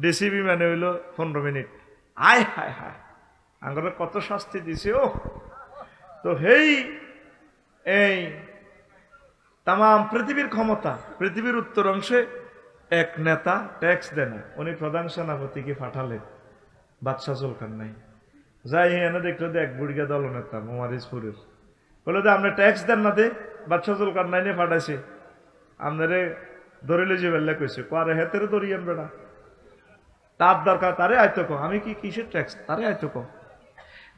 ডিসি বিমানে হইল 15 মিনিট। আয় হায় হায়, আঙ্গরে কত শাস্তি দিছে। ও তো এই তামাম পৃথিবীর ক্ষমতা, পৃথিবীর উত্তর অংশে এক নেতা ট্যাক্স দেয় না, উনি প্রধান সেনাপতিকে পাঠালেন বাদশাহ জুলকারনাইন। যাই এনে দেখলো যে এক বুড়িয়া দলনেতা মোমারিজপুরের, বলে যে আপনি ট্যাক্স দেন না দে, বাদশাহ জুলকারনাইনে পাঠাইছে আপনারে ধরিলে যে বেল্লা কইছে কারে হেতেরে ধরিয়েন বেড়া, তার দরকার তারে আয়তো কো, আমি কি কিসের ট্যাক্স তারে আয়তো কো।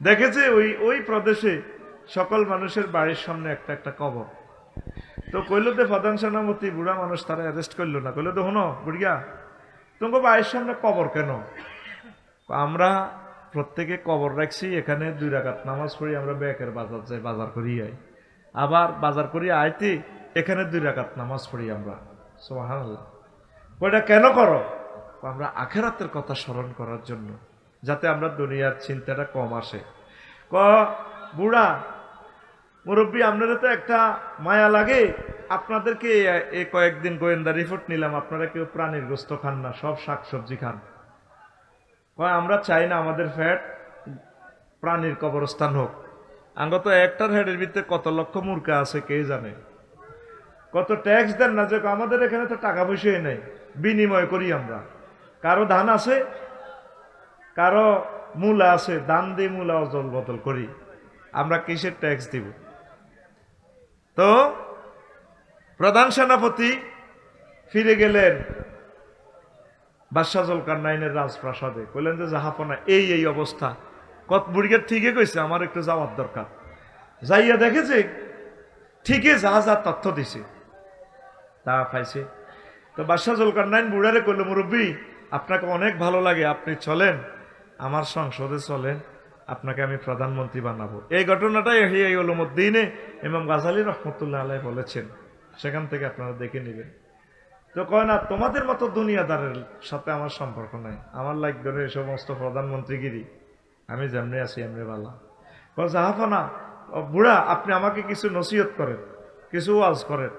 দেখেছে ওই ওই প্রদেশে সকল মানুষের বাড়ির সামনে একটা একটা কবর। তো কইল যে প্রধান সেনাপতি বুড়া মানুষ তারা অ্যারেস্ট করলো না, কইল তো হনো বুড়িয়া তোমাকে বাড়ির সামনে কবর কেন? আমরা প্রত্যেকে কবর রাখছি এখানে 2 রাকাত নামাজ পড়ি, আমরা ব্যাকের বাজার যাই বাজার করি আই, আবার বাজার করি আইতে এখানে 2 রাকাত নামাজ পড়ি আমরা। সুবহানাল্লাহ। ওইটা কেন করো? আমরা আখেরাতের কথা স্মরণ করার জন্য, যাতে আমরা দুনিয়ার চিন্তাটা কম আসে। ক বুড়া মুরব্বী আপনারা তো একটা মায়া লাগে, আপনাদেরকে এই কয়েকদিন গোয়েন্দা রিপোর্ট নিলাম আপনারা কেউ প্রাণীর গোস্ত খান না, সব শাকসবজি খান। কয় আমরা চাই না আমাদের ফ্যাট প্রাণীর কবরস্থান হোক। আঙ্গ তো একটার হেডের ভিতরে কত লক্ষ মূর্খা আছে কে জানে, কত ট্যাক্স দেন না, যে আমাদের এখানে তো টাকা পয়সাই নেই, বিনিময় করি আমরা। কারো ধান আছে, কারো মূলা আছে, দান দিয়ে মূলা অজল বদল করি, আমরা কিসের ট্যাক্স দিব? তো প্রধান সেনাপতি ফিরে গেলেন বাদশাহ জুলকারনাইনের রাজপ্রাসাদে, কইলেন যে জাহাপনা এই এই অবস্থা, কত বুড়িকে ঠিকই কইছে আমার একটু যাওয়ার দরকার। যাইয়া দেখেছে ঠিকই যা যা তথ্য দিছে তা পাইছে। তো বাদশাহ জুলকারনাইন বুড়ারে কইল মুরব্বী আপনাকে অনেক ভালো লাগে, আপনি চলেন আমার সংসদে চলেন, আপনাকে আমি প্রধানমন্ত্রী বানাবো। এই ঘটনাটাই ইহয়া উলুমুদ্দিনে ইমাম গাজালী রহমতুল্লাহ আলাইহি বলেছেন, সেখান থেকে আপনারা দেখে নেবেন। তো কয় না তোমাদের মতো দুনিয়াদারের সাথে আমার সম্পর্ক নাই, আমার লাগবে এই সমস্ত প্রধানমন্ত্রীগিরি, আমি যেমনি আছি এমনি বালা। জাহাফানা বুড়া আপনি আমাকে কিছু নসিহত করেন, কিছু ওয়াজ করেন,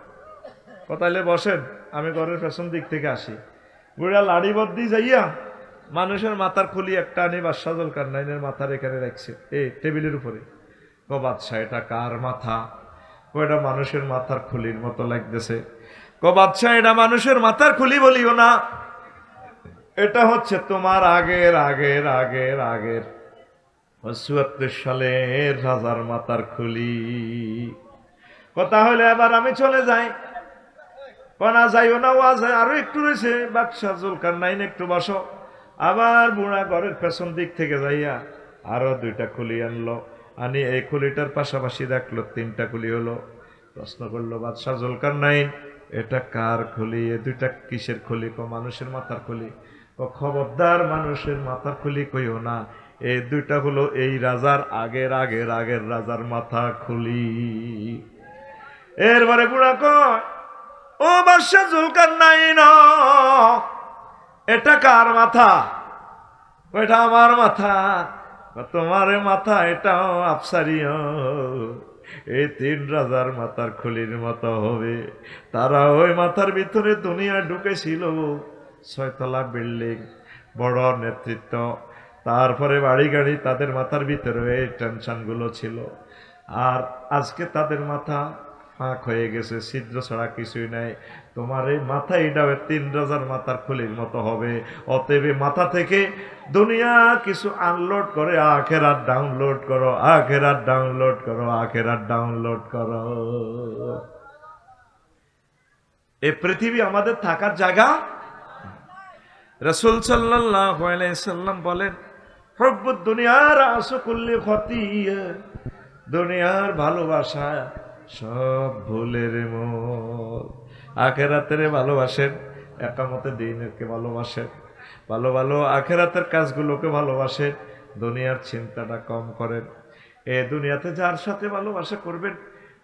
কথাইলে বসেন আমি ঘরের পেছন দিক থেকে আসি। বুড়া লাড়ি বদ্দি যাইয়া মানুষের মাথার খুলি একটা আনি বাদশাহ জুলকারনাইনের মাথার এখানে রাখছে এই টেবিলের উপরে। ও বাদশাহ এটা কার মাথা? এটা মানুষের মাথার খুলির মতো লাগতেছে। বাদশাহ এটা মানুষের মাথার খুলি বলিও না, এটা হচ্ছে তোমার আগের আগের আগের আগের ৭৪ সালের রাজার মাথার খুলি। কথা হলে এবার আমি চলে যাই। কনা যাইও না, ওয়াজ আরো একটু রয়েছে। বাদশাহ জুলকারনাইন একটু বসো। আবার বুড়া ঘরের পেছন দিক থেকে যাইয়া আরো 2টা খুলি আনলো, আনি এই খুলিটার পাশাপাশি দেখলো 3টা খুলি হলো। প্রশ্ন করলো বাদশাহ জুলকারনাইন এটা কার খুলি? এ 2টা কিসের খুলি? মানুষের মাথার খুলি। খবরদার মানুষের মাথার খুলি কইও না, এই 2টা হলো এই রাজার আগের আগের আগের রাজার মাথা খুলি। এরপরে বুড়া কয় ও বাদশাহ জুলকারনাইন এটা কার মাথা? এটা আমার মাথা। তোমার মাথা এটাও আফসারিও, এই 3 রাজার মাথার খুলির মতো হবে। তারা ওই মাথার ভিতরে দুনিয়া ঢুকেছিল, 6 তলা বিল্ডিং, বড় নেতৃত্ব, তারপরে বাড়ি গাড়ি, তাদের মাথার ভিতরে এই টেনশনগুলো ছিল। আর আজকে তাদের মাথা ফাঁক হয়ে গেছে, ছিদ্র ছাড়া কিছুই নাই। তোমার এই মাথা এটাও 3 রাজার মাথার খুলির মতো হবে। অতএব মাথা থেকে দুনিয়া কিছু আনলোড করে আখেরাত ডাউনলোড করো, আখেরাত ডাউনলোড করো, আখেরাত ডাউনলোড করো। এই পৃথিবী আমাদের থাকার জায়গা। রাসূল সাল্লাল্লাহু আলাইহি সাল্লাম বলেন হুব্বুদ দুনিয়ার আসকুল্লি খতিয়া, দুনিয়ার ভালোবাসা সব ভুলের মূল। আখেরাতের ভালোবাসেন, একামতে দ্বীনকে ভালোবাসেন, ভালো ভালো আখেরাতের কাজগুলোকে ভালোবাসেন, দুনিয়ার চিন্তাটা কম করেন। এই দুনিয়াতে যার সাথে ভালোবাসা করবেন,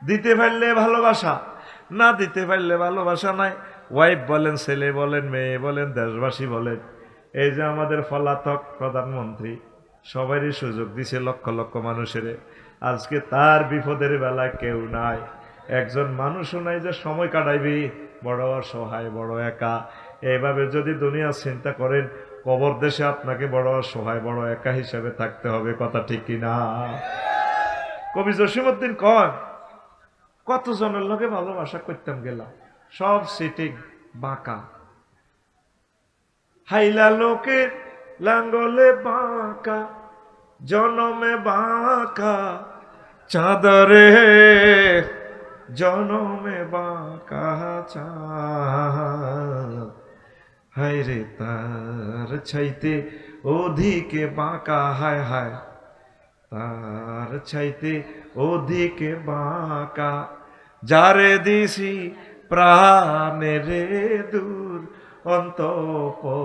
দিতে পারলে ভালোবাসা, না দিতে পারলে ভালোবাসা নাই। ওয়াইফ বলেন, ছেলে বলেন, মেয়ে বলেন, দেশবাসী বলেন, এই যে আমাদের পলাতক প্রধানমন্ত্রী সবারই সুযোগ দিছে লক্ষ লক্ষ মানুষের, আজকে তার বিপদের বেলায় কেউ নাই, একজন মানুষও নাই যে সময় কাটাইবি, বড় অসহায়, বড় একা। এইভাবে যদি দুনিয়া চিন্তা করেন, কবর দেশে আপনাকে বড় অসহায়, বড় একা হিসাবে থাকতে হবে। কথা ঠিক কিনা? কবি জসিমউদ্দিন কয় কতজনের লোকে ভালোবাসা করতাম গেলাম, সব সিটিং বাঁকা, হাইলা লোকে লাঙ্গলে বাঁকা জনমে বাঁকা চাঁদরে জনমে বাঁকা চাঁদ হায় রে তার ছাইতে ওদিকে বাঁকা হায় হায় তার ছাইতে ওদিকে বাঁকা যারে দিছি প্রাণেরে দূর অন্তঃপরবাসী।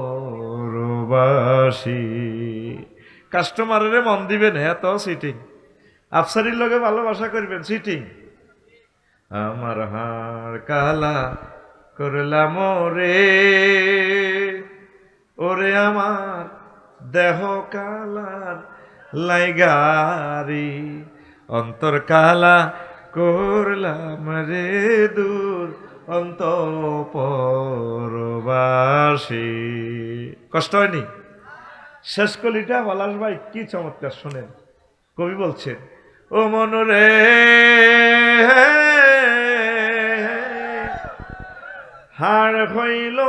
কাস্টমারের মন দিবেন এত সিটিং, আফসারির লগে ভালোবাসা করবেন সিটিং। আমার হাড় কালা করলাম রে ওরে আমার দেহ কালার লাইগারি অন্তর কালা করলাম রে দূর অন্তঃপরবাসী। কষ্ট হয়নি? শেষ কলিটা পলাশ ভাই কি চমৎকার শোনেন। কবি বলছেন, ও মনরে হাড় হইল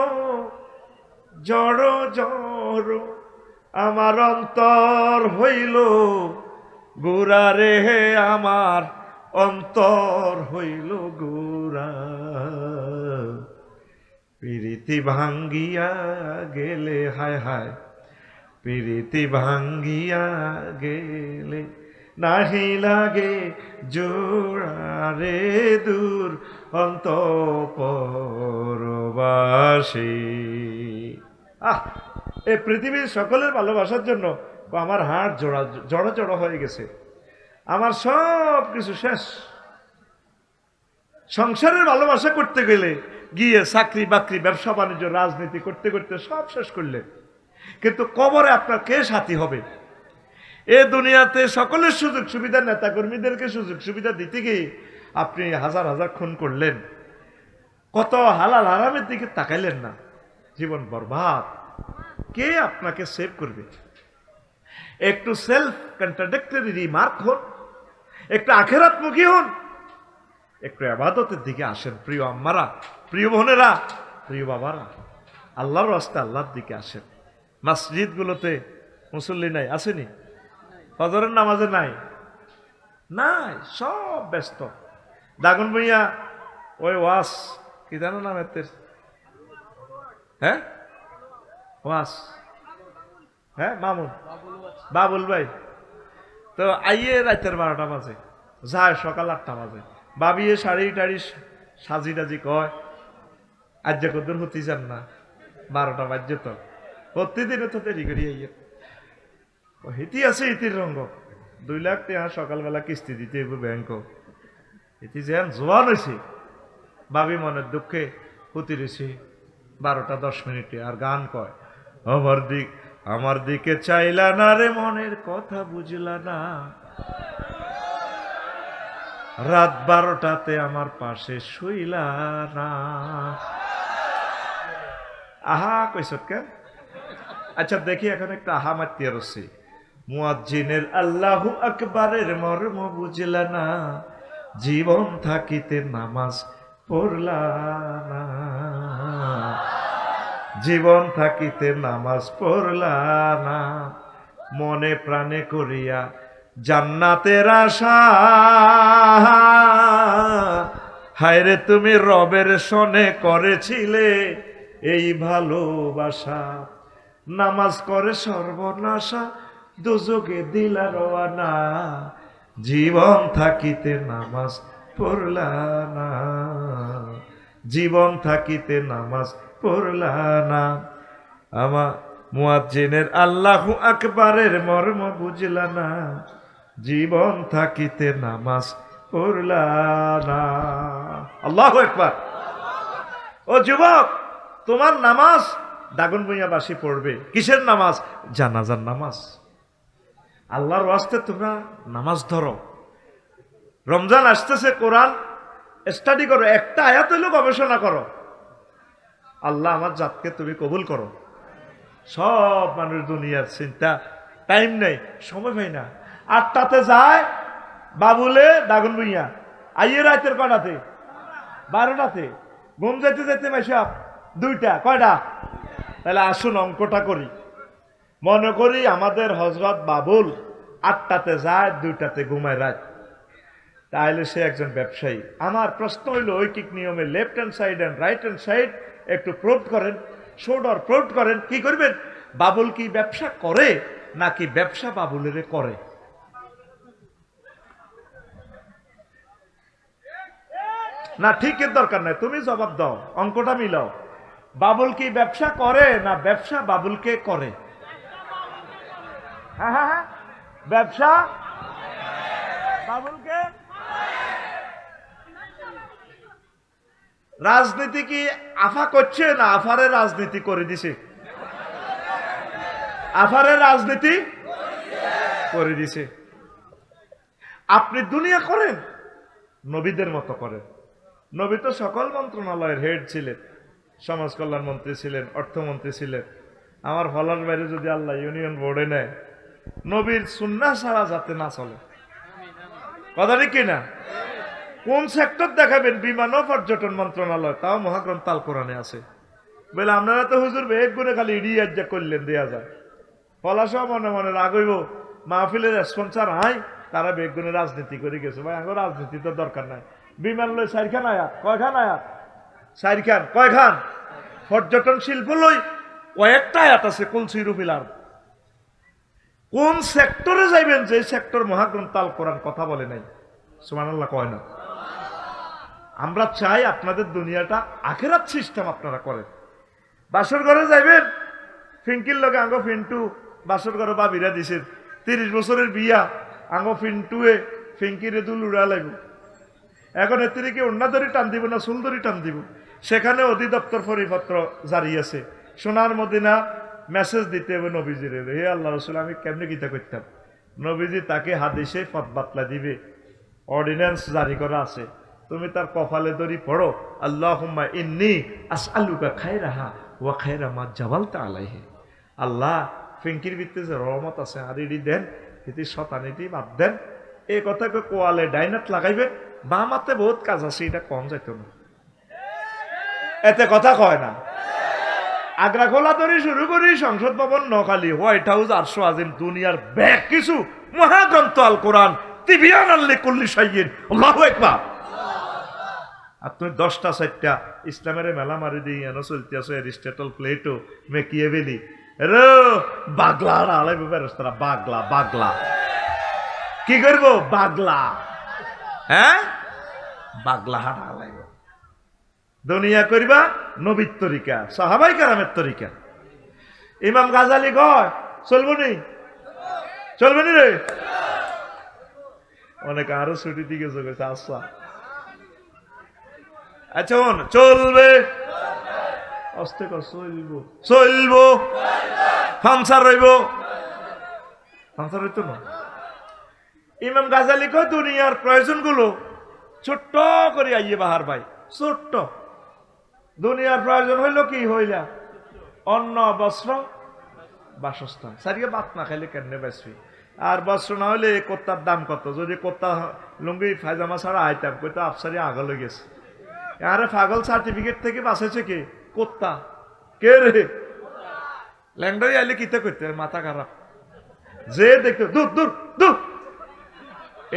জড় জড় আমার অন্তর হইল গোরা রে আমার অন্তর হইল গোরা প্রীতি ভাঙ্গিয়া গেলে হায় হায় প্রীতি ভাঙ্গিয়া গেলে নাহি লাগে জোড়া রে দূর অন্তঃপরবাসী। এই পৃথিবীর সকলের ভালোবাসার জন্য আমার হাড় জড়ো জড়ো হয়ে গেছে, আমার সব কিছু শেষ। সংসারের ভালোবাসা করতে গেলে গিয়ে চাকরি বাকরি ব্যবসা বাণিজ্য রাজনীতি করতে করতে সব শেষ করলেন, কিন্তু কবরে আপনার কে সাথী হবে? এ দুনিয়াতে সকলের সুযোগ সুবিধা, নেতা কর্মীদেরকে সুযোগ সুবিধা দিতে গিয়ে আপনি হাজার হাজার খুন করলেন, কত হালাল হারামের দিকে তাকাইলেন না, জীবন বরবাদ। কে আপনাকে সেভ করবে? একটু সেলফ কন্ট্রাডিক্টরি রিমার্ক হন, একটু আখেরাতমুখী হন, একটু ইবাদতের দিকে আসেন। প্রিয় আম্মারা, প্রিয় বোনেরা, প্রিয় বাবারা, আল্লাহর রাস্তায় আল্লাহর দিকে আসেন। মসজিদগুলোতে মুসল্লি নাই, আসেনি? ফজরের নামাজে নাই, নাই, সব ব্যস্ত। দাগন ভুঁইয়া ওই ওয়াস কি জানো নাম এর? হ্যাঁ ওয়াস, হ্যাঁ মামুন বাবুল ভাই তো আইয়ে রাতের 12টা বাজে, যায় সকাল 8টা বাজে। বাবিয়ে শাড়ি টাড়ি সাজি টাজি কয় আজ যে কদুর হতে যান না, 12টা বাজে তো প্রতিদিনে তো দেরি করি আইয়ে হিতি আছে। ইতির রঙ্গ 2 লাখ টাকা সকালবেলা কিস্তি দিতে হইব ব্যাংক। ইতি যেন জোয়ান হয়েছে, বাবি মনের দুঃখে হতি রয়েছে 12টা 10 মিনিটে, আর গান কয় আমার দিকে চাইলা না রে, মনের কথা বুঝলা না, রাত 12টাতে আমার পাশে শুইলা না। আহা কইছত কেন? আচ্ছা দেখি এখন একটা আহা মাতিয়ে রয়েছে। মুয়াজ্জিনের আল্লাহু আকবারের মর্ম বুঝলা না, জীবন থাকিতে নামাজ পড়লা না, জীবন থাকিতে নামাজ পড়লা না, মনে প্রাণে করিয়া জান্নাতের আশা, হায়রে তুমি রবের সনে করেছিলে এই ভালোবাসা, নামাজ করে সর্বনাশা দোজখে দিলা রওয়ানা, জীবন থাকিতে নামাজ পড়লা না, জীবন থাকিতে নামাজ পড়লা না। আমার মুয়াজ্জিনের আল্লাহু আকবারের মর্ম বুঝলা না, জীবন থাকিতে নামাজ পড়লা না। আল্লাহু আকবার। ও যুবক, তোমার নামাজ দাগনভূঞাবাসী পড়বে। কিসের নামাজ? জানাজার নামাজ। আল্লাহর ওয়াস্তে তোমরা নামাজ ধরো। রমজান আসতেছে, কোরআন স্টাডি করো, একটা আয়াত হইলেও গবেষণা করো। আল্লাহ আমার জাতকে তুমি কবুল করো। সব মানুষ দুনিয়ার চিন্তা, টাইম নেই, সময় পাই না। 8টাতে যায় বাবুলে দাগনভূঞা, আইয়ে রাতের কটাতে? 12টাতে। ঘুম যেতে যেতে মাইসব 2টা, কয়টা? তাহলে আসুন অঙ্কটা করি। মনে করি আমাদের হযরত বাবুল 8টাতে যায়, 2টাতে ঘুমায় রাত, তাহলে সে একজন ব্যবসায়ী। আমার প্রশ্ন হইল ঐকিক নিয়মে left hand side and right hand side একটু প্রুভ করেন, শোডর প্রুভ করেন। কি করবেন? বাবুল কি ব্যবসা করে নাকি ব্যবসা বাবুলের করে? না ঠিকের দরকার নাই, তুমি জবাব দাও, অঙ্কটা মিলাও। বাবুল কি ব্যবসা করে না ব্যবসা বাবুলকে করে? হ্যাঁ হ্যাঁ হ্যাঁ, ব্যবসা বাবুলকে। রাজনীতি কি আফা করছে না আফারের রাজনীতি করে দিছে? আফারের রাজনীতি করে দিছে। আপনি দুনিয়া করেন, নবীদের মতো করেন। নবী তো সকল মন্ত্রণালয়ের হেড ছিলেন, সমাজ কল্যাণ মন্ত্রী ছিলেন, অর্থমন্ত্রী ছিলেন। আমার ফলার বাইরে যদি আল্লাহ ইউনিয়ন বোর্ডে নেয়, নবীর সুন্নাহ ছাড়া যাতে না চলে। কথা ঠিক কিনা? কোন সেক্টর দেখাবেন? বিমান ও পর্যটন মন্ত্রণালয়, তাও মহাগ্রন্থ আল কোরআনে আছে। বলে আপনারা তো হুজুর বেগ করে খালি ইডিয়াত করলেন, দেয়া যায়। পলাশ মনে মনে রাগ হইব, মাহফিলের স্পন্সর হাই, তারা বেগুনে রাজনীতি করে গেছে। ভাই আমার রাজনীতি তো দরকার নাই। বিমান লই 4খান আয়াত, কয়খান আয়াত? 4খান। কয়খান? পর্যটন শিল্প লই কয়েকটা আয়াত আছে, কুলসির ফিলার। কোন সেক্টরে যাইবেন যে সেক্টর মহাগ্রন্থ আল কোরআন কথা বলে নাই? সুবহানাল্লাহ কয় না? আমরা চাই আপনাদের দুনিয়াটা আখিরাত সিস্টেম আপনারা করেন। বাসর ঘরে যাইবেন, ফিঙ্কির লগে আঙ্গ ফিন্টু বাসর ঘরে বাবিরা দিছেন, 30 বছরের বিয়া, আঙ্গ ফিন্টুয়ে ফিঙ্কিরে দুল উড়া লাগব। এখন এর থেকে অন্য ধরি টান দিব না চুল ধরি টান দিব? সেখানে অধিদপ্তর পরিপত্র জারি আছে, সোনার মদিনা মেসেজ দিতে হবে নবীজিরে, হে আল্লাহ রসুল আমি কেমনে গীতা করতাম? নবীজি তাকে হাদিসে পথ বাতলা দিবে, অর্ডিন্যান্স জারি করা আছে। তুমি তার কপালে দড়ি পড়ো, আল্লাহুম্মা ইন্নী আসআলুকা খায়রাহা ওয়া খায়রা মা জাবালতা আলাইহি। আল্লাহ ফিঙ্কির ভিতরে যে রহমত আছে আর ইডি দেন, এটি শতানিটি বাদ দেন। এই কথাকে কোয়ালে ডাইনাত লাগাইবেন, বাম হাতে বহুত কাজ আছে, এটা কম যাইত না। এতে কথা কয় না। আগ্রা খোলা ধরে শুরু করি, সংসদ ভবন নখালি, হোয়াইট হাউস, আরশো আজিম, দুনিয়ার ব্যাগ কিছু মহাগ্রন্থ আল কোরআন তিবিয়ান আল্লি কুল্লি শাইইন, আল্লাহু আকবার। আর তুমি 10টা 4টা ইসলামের মেলা মারি দিই এনে চলতে আছো, এরিস্টটল, প্লেটো, মেকিয়েভেলি, রে বাগলা আলাই বেরোস্তারা, বাগলা বাগলা কি করবো? বাগলা, হ্যাঁ বাগলা হাঁটা আলাইব। দুনিয়া করিবা নবীর তরিকা, সাহাবাই কেরামের তরিকা। ইমাম গাজালি কয় চলবো নি? চলবে নি রে? অনেক আরো ছুটি দিকে গেছে। আচ্ছা আচ্ছা চলবে, অস্তে কর চলবো, চলবো, ফাংসার রইব, ফাংসার রইতো না। ইমাম গাজালি কয় দুনিয়ার প্রয়োজনগুলো ছোট্ট করে আইয়ে বাহার ভাই, ছোট্ট। দুনিয়ার প্রয়োজন হইল কি? হইলা অন্ন, বস্ত্র, বাসস্থান। সারিয়ে ভাত না খাইলে কেমনে বাঁচবি? আর বস্ত্র না হইলে কোত্তার দাম কত? যদি কোত্তা লুঙ্গি ফায়জামা ছাড়া আইতাম, কইতো আফসারি আগল হয়ে গেছে। আরে পাগল, সার্টিফিকেট থেকে বাঁচেছে কে? কোত্তা। কে রে? ল্যাংডাই আইলে কিতে করতে, মাথা খারাপ। যে দেখতো দূর দূর দূর,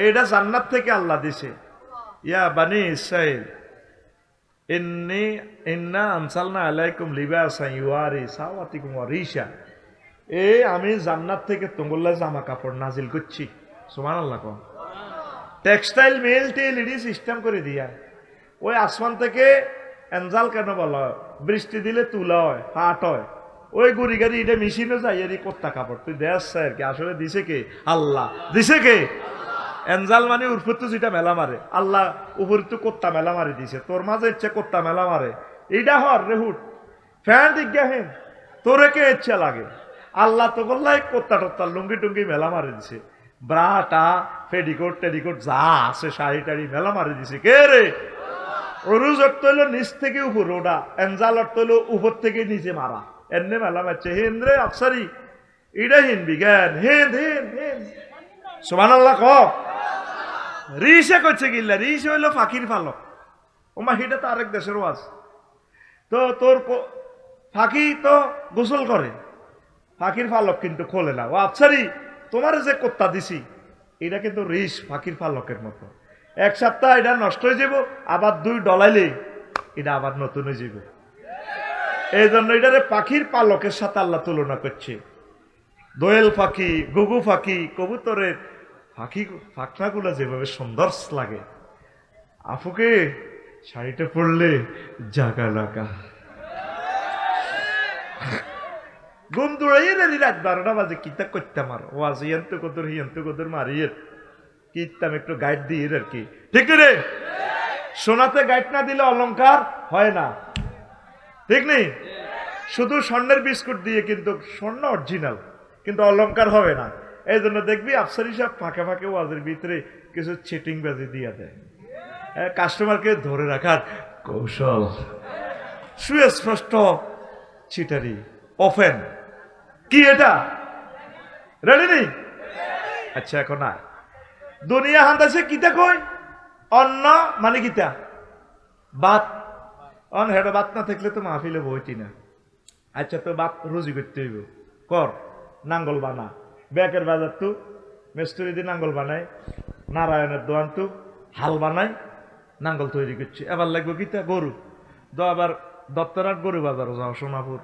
এইটা জান্নাত থেকে আল্লাহ দিছে। ইয়া বানি ইসরাইল ইন্না আনসালনা আলাইকুম লিবাসান ইউয়ারি সাওয়াতিকুম ওয়া রিশা। আমি জান্নাত থেকে তোমার জামা কাপড় নাজিল করছি। সুবহানাল্লাহ। কোন টেক্সটাইল মেল টেল ইডি সিস্টেম করে দিয়া, ওই আসমান থেকে এনজাল কেন বলা হয়? বৃষ্টি দিলে তুলা হয়, হাট হয়, ওই গুড়ি গাড়ি এটা মেশিনে যাই আর কোত্তা কাপড়। তুই দেশ আর কি আসলে দিছে কে? আল্লাহ দিছে কে? এনজাল মানে উপর তো যেটা মেলা মারে, আল্লাহ উপর তো কোত্তা মেলা মারি দিছে, তোর মাঝে ইচ্ছে কোত্তা মেলা মারে। এইটা হর রেহুট ফ্যান দিজ্ঞাহীন, তোরে কে ইচ্ছা লাগে? আল্লাহ তো বললাই কোত্তা টোত্তা লুঙ্গি টুঙ্গি মেলা মারি দিছে, ব্রাটা পেডিকোট টেডিকোট যা আছে শাড়ি টাড়ি মেলা মারি দিছে। কে রে? অরুজ অর্থ হইল নিচ থেকে উপর ওটা, এনজাল অর্থ হইল উপর থেকে নিচে মারা, এমনি মেলা মারছে। হিন্দ রে আফসারি, এটা হিন্দ বিজ্ঞান, হিন্দ হিন্দ হিন্দ। সুবহানাল্লাহ ক। রিসে করছে গিল্লা, রিস হইল পাখির ফালক। ওমা হিটা তো আরেক দেশের ওয়াজ। তো তোর ফাঁকি তো গোসল করে, ফাঁকির ফালক কিন্তু খোলে না। ও আফসারি, তোমার যে কোত্তা দিছি এটা কিন্তু রিস ফাঁকির ফালকের মতো, এক সপ্তাহ এটা নষ্ট হয়ে যাব, আবার দুই ডলাইলে এটা আবার নতুন হয়ে যাব। এই জন্য এটারে পাখির পালকের সাথে আল্লাহ তুলনা করছে। দোয়েল পাখি, গুগু পাখি, কবুতরের পাখি পাখনাগুলো যেভাবে সুন্দর লাগে, আফুকে শাড়িটা পরলে জাগা লাগা ঘুম দৌড়াইয়ে রাত 12টা বাজে কিতা করতাম, আর ওয়াজ হিয়ন্ত কদর মারিয়ে কিতাম একটু গাইড দিয়ে আর কি, ঠিক রে? সোনাতে গাইড না দিলে অলংকার হয় না, ঠিক নেই? শুধু স্বর্ণের বিস্কুট দিয়ে কিন্তু স্বর্ণ অরিজিনাল, কিন্তু অলংকার হবে না। এই জন্য দেখবি আফসারি সাহেব ফাঁকে ফাঁকে ওয়াজের ভিতরে কিছু চিটিং বাজি দিয়ে দেয়, কাস্টমারকে ধরে রাখার কৌশল, সুস্পষ্ট চিটারি ওপেন। কি এটা রেডি নেই? আচ্ছা, এখন আর দুনিয়া হান্দাছে কিতা কই অন্ন মানে কিতা বাত, অন হেডা বাত না থাকলে তো মাহফিলে বইতি না। আচ্ছা, তো বাত রুজি করতে হইব, কর নাঙ্গল বানা, ব্যাকের বাজার তু মিস্ত্রি দিয়ে নাঙ্গল বানায়, নারায়ণের দোয়ান তু হাল বানায়, নাঙ্গল তৈরি করছে। এবার লাগবে কিতা গরু, আবার দত্তরাট গরু বাজারও যাও, সোনাপুর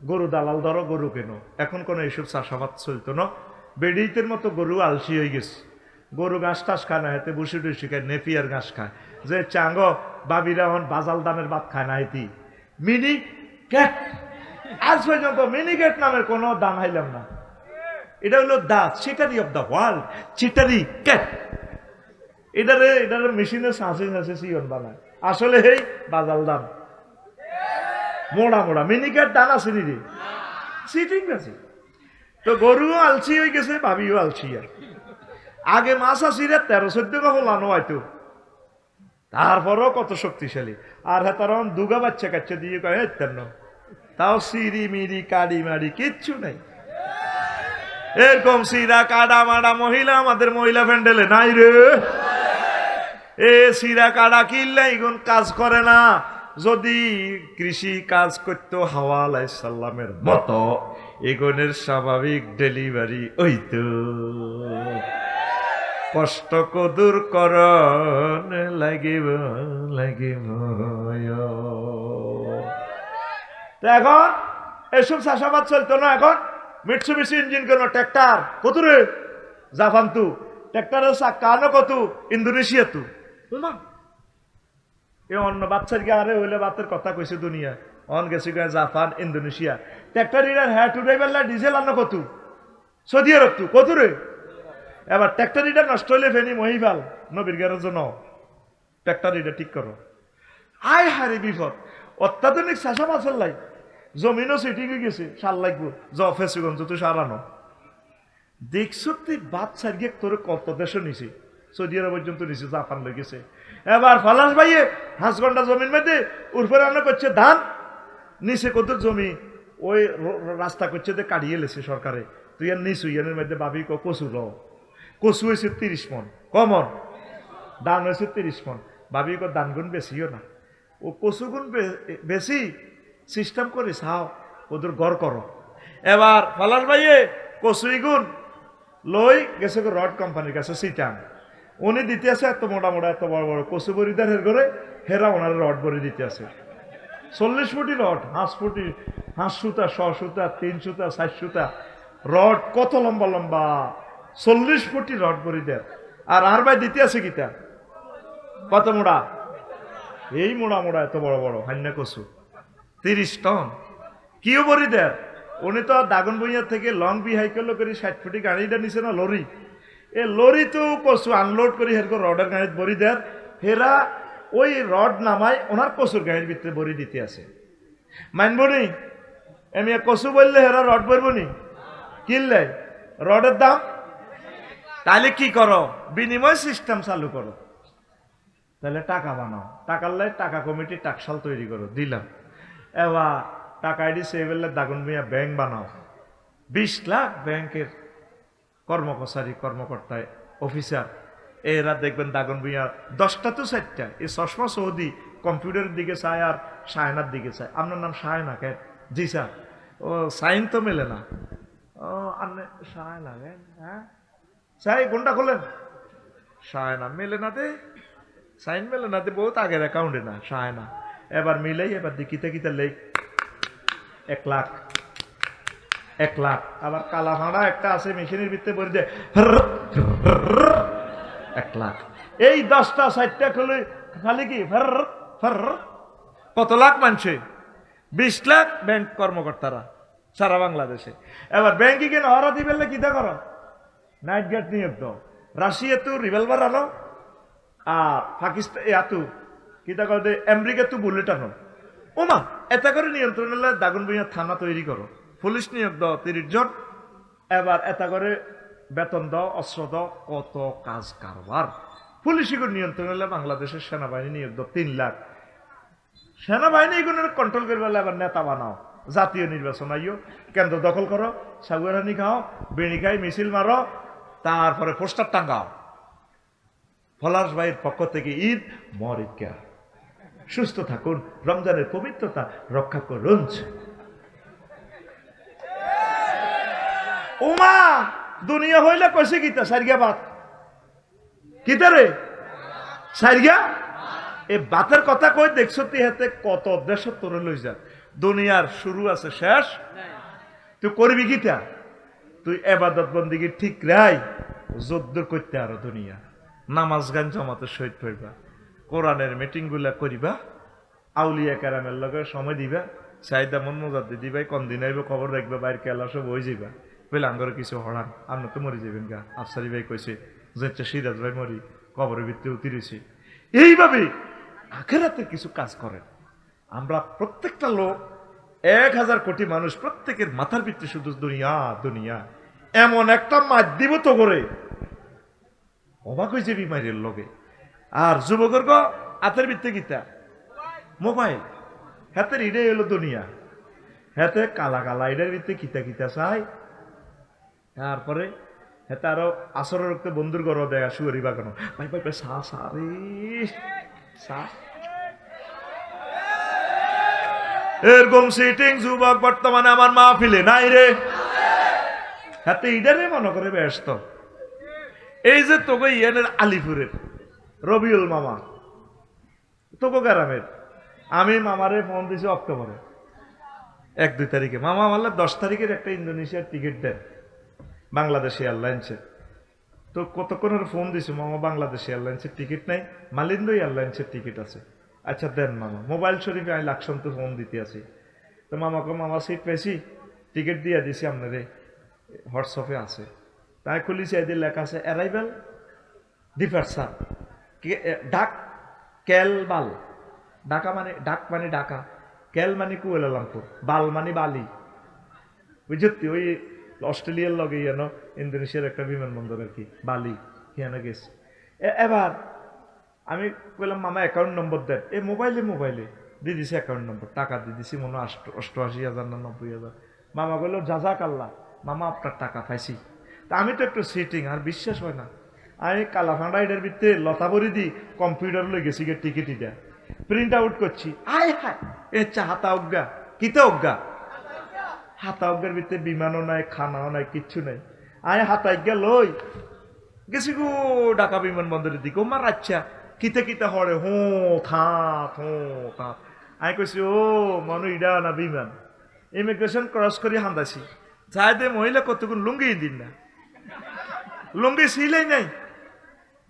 গরু দালাল ধরো, গরু কেন। এখন কোনো এইসব চাষাবাদ চলতো না, বেডিতের মতো গরু আলসি হয়ে গেছে, গরু ঘাস টাস খায় না, হেতে বসে টুসি খায়, নেপিয়ার ঘাস খায়। যে চাঙ্গ বাবিরা এখন বাজাল দামের ভাত খায় না, এটি মিনি ক্যাট, আজ পর্যন্ত মিনি ক্যাট নামের কোনো দাম হাইলাম না। এটা হলো দা চিটারি অফ দ্য ওয়ার্ল্ড, চিটারি ক্যাট। এটারে মেশিনে সাঁচে সিয়ন বানায়, আসলে এই বাজাল দাম মোড়া মোড়া মিনি ক্যাট দান আছে নি সিটিং আছে। তো গরুও আলসি হয়ে গেছে, ভাবিও আলসি। আর আগে মাছ আসিরে 13-14 লানো হয়তো, তারপরও কত শক্তিশালী। আর হ্যাঁ, তার দুগা বাচ্চা কাচ্চা দিয়ে কয় তেন, তাও সিরি মিরি কাড়ি মারি কিচ্ছু নাই। এরকম সিরা কাড়া মারা মহিলা আমাদের মহিলা প্যান্ডেলে নাই রে। এ সিরা কাড়া কিনলে এগুন কাজ করে না। যদি কৃষি কাজ করতো হাওয়া আলাইহিস সালামের মতো, এগুনের স্বাভাবিক ডেলিভারি হইতো। কষ্ট কদুর করন লাগিব লাগিব। এখন এসব চাষাবাদ চলতো না, এখন মিটসুবিশি ইঞ্জিন কেন, ট্র্যাক্টর কত রে জাপান তু, ট্র্যাক্টরের চাক্কা আনো কত ইন্দোনেশিয়া তু। এ অন্য বাচ্চার গিয়ে আরে হইলে বাতের কথা কইছে দুনিয়া, অন গেছে জাপান ইন্দোনেশিয়া। ট্র্যাক্টর ইরার হ্যাঁ টুডে বেলা ডিজেল আনো কত সৌদি আরব তু কত রে। এবার ট্র্যাক্টর ইটা নষ্ট হইলে ফেনি মহিবাল নবীর গ্যারের জন্য ট্র্যাক্টর ইটা ঠিক করো। আয় হারে বিপদ, অত্যাধুনিক চাষাবাদ চললাই, জমিনও সিটিং হয়ে গেছে, সার লাগবো জফেসগঞ্জ তুই সারানো। দেখছো তুই বাচ্চার গিয়ে তোর কত দেশও নিছে, সৌদি আরব পর্যন্ত নিছে, জাপান লই গেছে। এবার ফালাস ভাইয়ে 5 ঘন্টা জমির মধ্যে উর্ফে রান্না করছে ধান, নিচে কত জমি ওই রাস্তা করছে যে কাটিয়ে লেছে সরকারে। তুই আর নিচু ইয়ানের মধ্যে ভাবি কচু ল, কচু হয়েছে 30 মন, কমন ধান হয়েছে 30 মন। ভাবি ধান গুণ বেশিও না, ও কচু গুণ বেশি সিস্টেম করে চাও ওদের গড় করো। এবার ফালাস ভাইয়ে কচুই গুণ লই গেছে রড কোম্পানির কাছে সিটাং, উনি দিতে আছে এত মোটা মোটা এত বড় বড় কচু বরিদার হের করে, হেরা ওনার রড বরি দিতে আছে 40 ফুটি রড, 5 ফুটি 5 সুতা 100 সুতা 3 সুতা 4 সুতা রড, কত লম্বা লম্বা 40 ফুটি রড বরিদার। আর ভাই দিতে আছে কিতা কত মোড়া, এই মোড়া মোড়া এত বড় বড় হান্না কচু 30 টন। কিও বরিদার, উনি তো দাগন বইয়া থেকে লং বিহাইকেল করে 60 ফুটি গাড়িটা নিছে না লরি, এ লরি তো কচু আনলোড করে হেরকম রডের গাড়িত বরি দেয়, হেরা ওই রড নামায় ওনার কচুর গাড়ির ভিতরে বরি দিতে আছে। মানব নি আমি কচু বললে হেরা রড বলবো নি, কিনলে রডের দাম। তাহলে কি করো, বিনিময় সিস্টেম চালু করো, তাহলে টাকা বানাও, টাকার লাই টাকা কমিটি টাকশাল তৈরি করো, দিলাম। এবার টাকা আইডি সেভেলে দাগন মিয়া ব্যাংক বানাও, 20 লাখ ব্যাংকের কর্মকর্তারি কর্মকর্তায় অফিসার, এরা দেখবেন দাগন ভুঁইয়া 10টা তো 4টা। এই চশমা সৌদি কম্পিউটারের দিকে চায় আর সায়নার দিকে চায়। আপনার নাম সায়না কেন, জি স্যার। ও সাইন তো মেলে না। ও আন্নে সায় লাগে, হ্যাঁ সাই কোনটা খোলেন, সায় না মেলে না দে, সাইন মেলে না দে, বহুত আগের অ্যাকাউন্টে না সায় না। এবার মিলেই এবার দি কিতে কিতে লেখ 1 লাখ, 1 লাখ। আবার কালা ভাড়া একটা আছে মেশিনের ভিতরে ভরে দেয় 1 লাখ। এই 10টা 60টা খুলে খালি কি ফের ফের, কত লাখ মানছে, 20 লাখ ব্যাংক কর্মকর্তারা সারা বাংলাদেশে। এবার ব্যাংকে কেন হরা দিবেন কিতা করো, নাইট গার্ড নিয়োগ দাও। রাশিয়া তো রিভলভার আনো, আর পাকিস্তান এতু কিতা করে আমেরিকা তো বুলেট আনো। ওমা এটা করে নিয়ন্ত্রণ হলে দাগুন ভূঁইয়া থানা তৈরি করো, পুলিশ নিয়োগ দাও 30 জন, এবার এটা করে বেতন দাও, অস্ত্র দাও, কত কাজ কারবার। পুলিশিগুলো নিয়ন্ত্রণ হলে বাংলাদেশের সেনাবাহিনী নিয়োগ দাও 3 লাখ। সেনাবাহিনী এগুলো কন্ট্রোল করবে, এবার নেতা বানাও, জাতীয় নির্বাচন আইও, কেন্দ্র দখল করো, সাগুয়ারানি খাও, বেড়ি খাই, মিছিল মারো, তারপরে পোস্টার টাঙ্গাও, পলাশ ভাইয়ের পক্ষ থেকে ঈদ মরিকা, সুস্থ থাকুন, রমজানের পবিত্রতা রক্ষা করুন। ওমা দুনিয়া হইলে কইছে গীতা সারিয়া বাত কিতা রে সারিয়া, এই বাতের কথা কই দেখছো তুই হাতে কত দেশ তোরে লই যা, দুনিয়ার শুরু আছে শেষ, তুই করবি কিতা, তুই এবাদত বন্দিগি ঠিক রাই যুদ্ধ করতে আরো দুনিয়া, নামাজ গান জমাতে শহীদ হইবা, কোরআনের মিটিং গুলা করিবা, আউলিয়া কারামের লগে সময় দিবা, চাহিদা মন মজাদি দিবাই, কোন দিন আইব খবর রাখবা, বাইর কেলা সব হয়ে যাইবা, বলে আঙ্গরে কিছু হরান আপনি তো মরি যাবেন গা। আফসারি ভাই কইছে যে সিরাজ ভাই মরি কবরের ভিতরে উতিরেছি। এইভাবে আখেরাতে কিছু কাজ করেন। আমরা প্রত্যেকটা লোক 1000 কোটি মানুষ, প্রত্যেকের মাথার ভিতরে শুধু দুনিয়া দুনিয়া, এমন একটা মাধ্যম তো করে অবাক হয়েছে বিমারির লগে। আর যুবকর্গ হাতের ভিতরে গীতা মোবাইল, হাতের ইডাই হলো দুনিয়া, হাতে কালা কালা ইডার ভিতরে কিতা কিতা চাই, তারপরে হেতে আরো আসরের রক্তে বন্ধুর ঘর দেয় শুয়ারি বাগানো, ভাই ভাই ভাই সা সা রে সা, এরকম সিটিং যুবক বর্তমানে আমার মাহফিলে নাই রে। হাতে ইডারে মনে করে ব্যস্ত। এই যে তোকে ইয়ানের আলিপুরের রবিউল মামা, তোকে গ্রামের, আমি মামারে ফোন দিছি অক্টোবরে 1-2 তারিখে, মামা আমার 10 তারিখের একটা ইন্দোনেশিয়ার টিকিট দেন বাংলাদেশ এয়ারলাইন্সের। তো কতক্ষণের ফোন দিছি, মামা বাংলাদেশ এয়ারলাইন্সের টিকিট নাই, মালিন্দো এয়ারলাইন্সের টিকিট আছে। আচ্ছা দেন মামা, মোবাইল শরীফে আমি লাকসম তো ফোন দিতে আছি। তো মামাকে মামা সিট পেয়েছি, টিকিট দিয়ে দিছি আপনারে, হোয়াটসঅ্যাপে আছে। তাই খুলিছি, এদের লেখা আছে অ্যারাইভাল ডিপার্চার ডাক কেলবাল, ঢাকা মানে ডাক মানে ঢাকা, কেল মানে কুয়ালালামপুর, বাল মানে বালি, বুঝতি ওই অস্ট্রেলিয়ার লগে ইয়ানো ইন্দোনেশিয়ার একটা বিমানবন্দর আর কি, বালি হিয়ানো গেছে। এবার আমি বললাম মামা অ্যাকাউন্ট নম্বর দেন, এই মোবাইলে দিয়ে দিছি অ্যাকাউন্ট নম্বর, টাকা দিয়ে দিছি মনে 88,000 না 90,000। মামা বললো জাজাক আল্লাহ, মামা আপনার টাকা পাইছি। তা আমি তো একটু সিটিং, আর বিশ্বাস হয় না, আমি কালাফান্ডা এটার ভিতরে লতাবরি দি কম্পিউটার লই গেছি গে, টিকিট দেয়া প্রিন্ট আউট করছি, আয় হায় এ চা হাতা অজ্ঞা কিতে অজ্ঞা, হাতা অজ্ঞার ভিতরে বিমানও নাই, খানাও নাই, কিচ্ছু নাই। আয় হাতা অজ্ঞা লই গেছি গো ঢাকা বিমানবন্দরের দিকে। ও মার আচ্ছা কিতে কিতে হরে হো থাপ হো থাপ। আমি কইছি ও মনে ইডা না বিমান। ইমিগ্রেশন ক্রস করে হান্দাছি, যাই দে মহিলা কতক্ষণ লুঙ্গি দিন না, লুঙ্গি সিলাই নাই,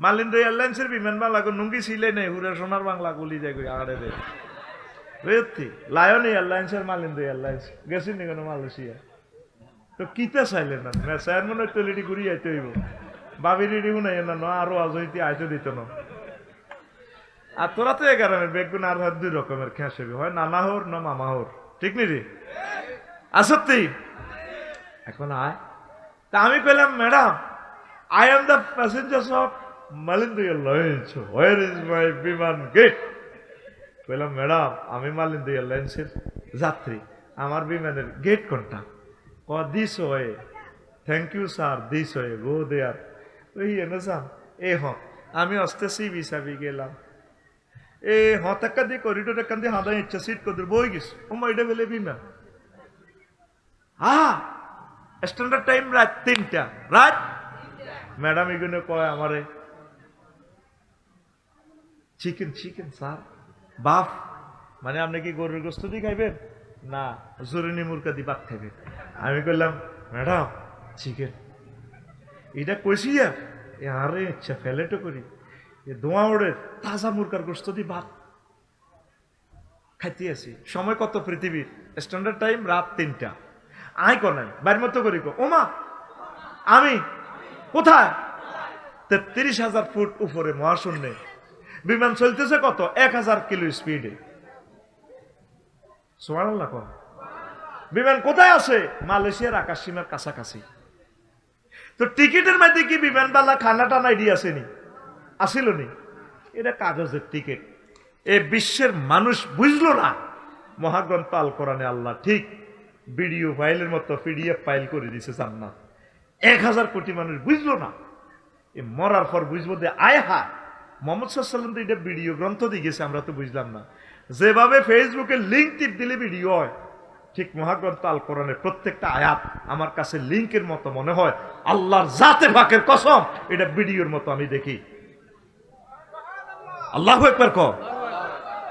মালিন্দো এয়ারলাইন্সের বিমান বাংলা লুঙ্গি সিলাই নাই, হুরা সোনার বাংলা গুলি যায় আড়ে রে বুঝতি। লায়ন এয়ারলাইন্সের মালিন্দো এয়ারলাইন্স গেছি নি কোনো মালয়েশিয়া। তো কিতে চাইলেন না স্যার মনে হয় টলিটি ঘুরিয়ে আইতে হইব, বাবি রেডি শুনাই না আরো আজ হইতে আইতে দিত না। আর তোরা তো এগারমের বেগুন আর 2 রকমের খেঁস হবে, হয় নানা হোর না মামা হোর, ঠিক নি রে আসত্তি। এখন আয়, তা আমি কইলাম madam I am the passengers of Malindo airlines, where is my বিমান গেট। কইলাম ম্যাডাম আমি মালিন্দো এয়ারলাইন্সের যাত্রী, আমার বিমানের গেট কোনটা? This way, thank you sir, this way go there. ওই এনে যান এ হ, আমি আসতেছি বিসাবি গেলাম, এ হতাক্কা দিয়ে করিডোর এখান দিয়ে হাঁদা ইচ্ছা সিট করে বই গেছি, ও এটা বেলে বিমান স্ট্যান্ডার্ড টাইম রাত 3টা, রাত। ম্যাডাম এগুলো কয় আমারে চিকেন চিকেন স্যার। বাফ মানে আপনি কি গরুর গোস্ত দিয়ে খাইবেন? না, জরুরি মুরগা দিয়ে ভাত খাইবেন। আমি বললাম ম্যাডাম চিকেন। এটা কইছি আরে ইচ্ছা ফেলেটো করি ধোঁয়া ওড়ে তাজা মুরগার গোস্ত দিয়ে ভাত খাইতে আছি। সময় কত পৃথিবীর? স্ট্যান্ডার্ড টাইম রাত 3টা। আই করেন বাইর মতো করি ওমা আমি কোথায়? 33,000 ফুট উপরে মহাশূন্যে বিমান চলতেছে কত? 1,000 কিলো স্পিডে। সুবহানাল্লাহ। বিমান কোথায় আছে? মালয়েশিয়ার আকাশ সীমার কাছাকাছি। তো টিকিটের মধ্যে কি বিমানবালা খানা টানা এডি আসেনি? আসিল নি? এটা কাগজের টিকিট। এ বিশ্বের মানুষ বুঝলো না মহাগ্রন্থ আল কোরআনে আল্লাহ ঠিক ভিডিও ফাইলের মতো পিডিএফ ফাইল করে দিছে জান্নাত। 1,000 কোটি মানুষ বুঝলো না। এ মরার পর বুঝবো যে আয় হা মোহাম্মদ সাল্লাল্লাহু আলাইহি ওয়াসাল্লাম তো এটা ভিডিও গ্রন্থ দিয়ে গেছে, আমরা তো বুঝলাম না। যেভাবে ফেসবুকে লিঙ্ক টিপ দিলে ভিডিও হয়, ঠিক মহাগ্রন্থ আল কোরআনের প্রত্যেকটা আয়াত আমার কাছে লিঙ্কের মতো মনে হয়। আল্লাহর জাতে পাকের কসম এটা ভিডিওর মতো আমি দেখি। আল্লাহু আকবার ক।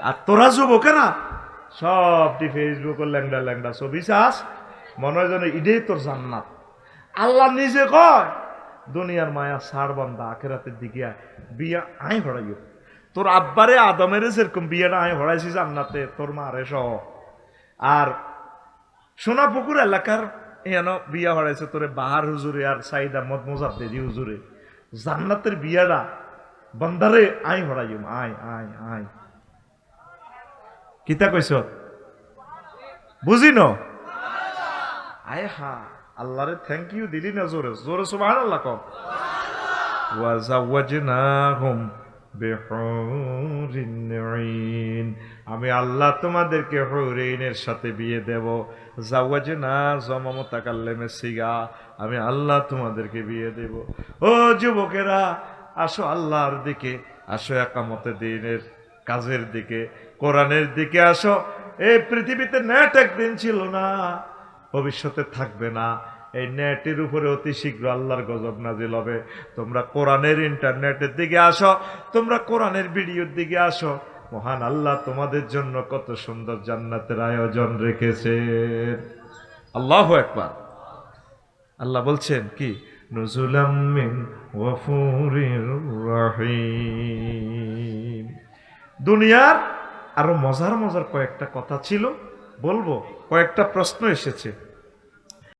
আর তোরা যুবকেরা সবটি ফেসবুকে ল্যাংডা ল্যাংডা ছবি চাস, মনে হয় যেন ইডেই তোর জান্নাত। আল্লাহ নিজে কয় দুনিয়ার মায়া সার বান্দা আখেরাতের দিকে বিয়া আই হড়াইও। তোর আব্বারে আদমের যেরকম বিয়েটা আই হড়াইছি জান্নাতে, তোর মারে সহ। আর সোনাপুকুর এলাকার এন বিয়া হড়াইছে তোরে বাহার হুজুরে আর সাইদ আহমদ মোজাদ্দেদি হুজুরে। জান্নাতের বিয়াটা বান্দারে আই হড়াইও। আয় আয় আয় কিতা কইস বুঝি ন? আয় হা আল্লাহরে থ্যাংক ইউ দিলি না জোরে জোরে সুবহানাল্লাহ কও। ওয়া যাওয়াজনাহুম বিহুরিন আইন, আমি আল্লাহ তোমাদেরকে হুরিনের সাথে বিয়ে দেব। যাওয়াজনা জমা মুতাকাল্লিমে সিগা, আমি আল্লাহ তোমাদেরকে বিয়ে দেব। ও যুবকেরা আসো আল্লাহর দিকে, আসো একামতে দ্বীনের কাজের দিকে, কোরআনের দিকে আসো। এই পৃথিবীতে নেট একদিন ছিল না, ভবিষ্যতে থাকবে না। এই নেটের উপরে অতি শীঘ্র আল্লাহর গজব নাজিল হবে। তোমরা কোরআনের ইন্টারনেটের দিকে আসো, তোমরা কোরআনের ভিডিওর দিকে আসো। মহান আল্লাহ তোমাদের জন্য কত সুন্দর জান্নাতের আয়োজন রেখেছেন। আল্লাহু আকবার। আল্লাহ বলছেন কি? নুজুলাম মিন গফুরির রহিম। দুনিয়ার আরো মজার মজার কয়েকটা কথা ছিল, বলবো। কয়েকটা প্রশ্ন এসেছে।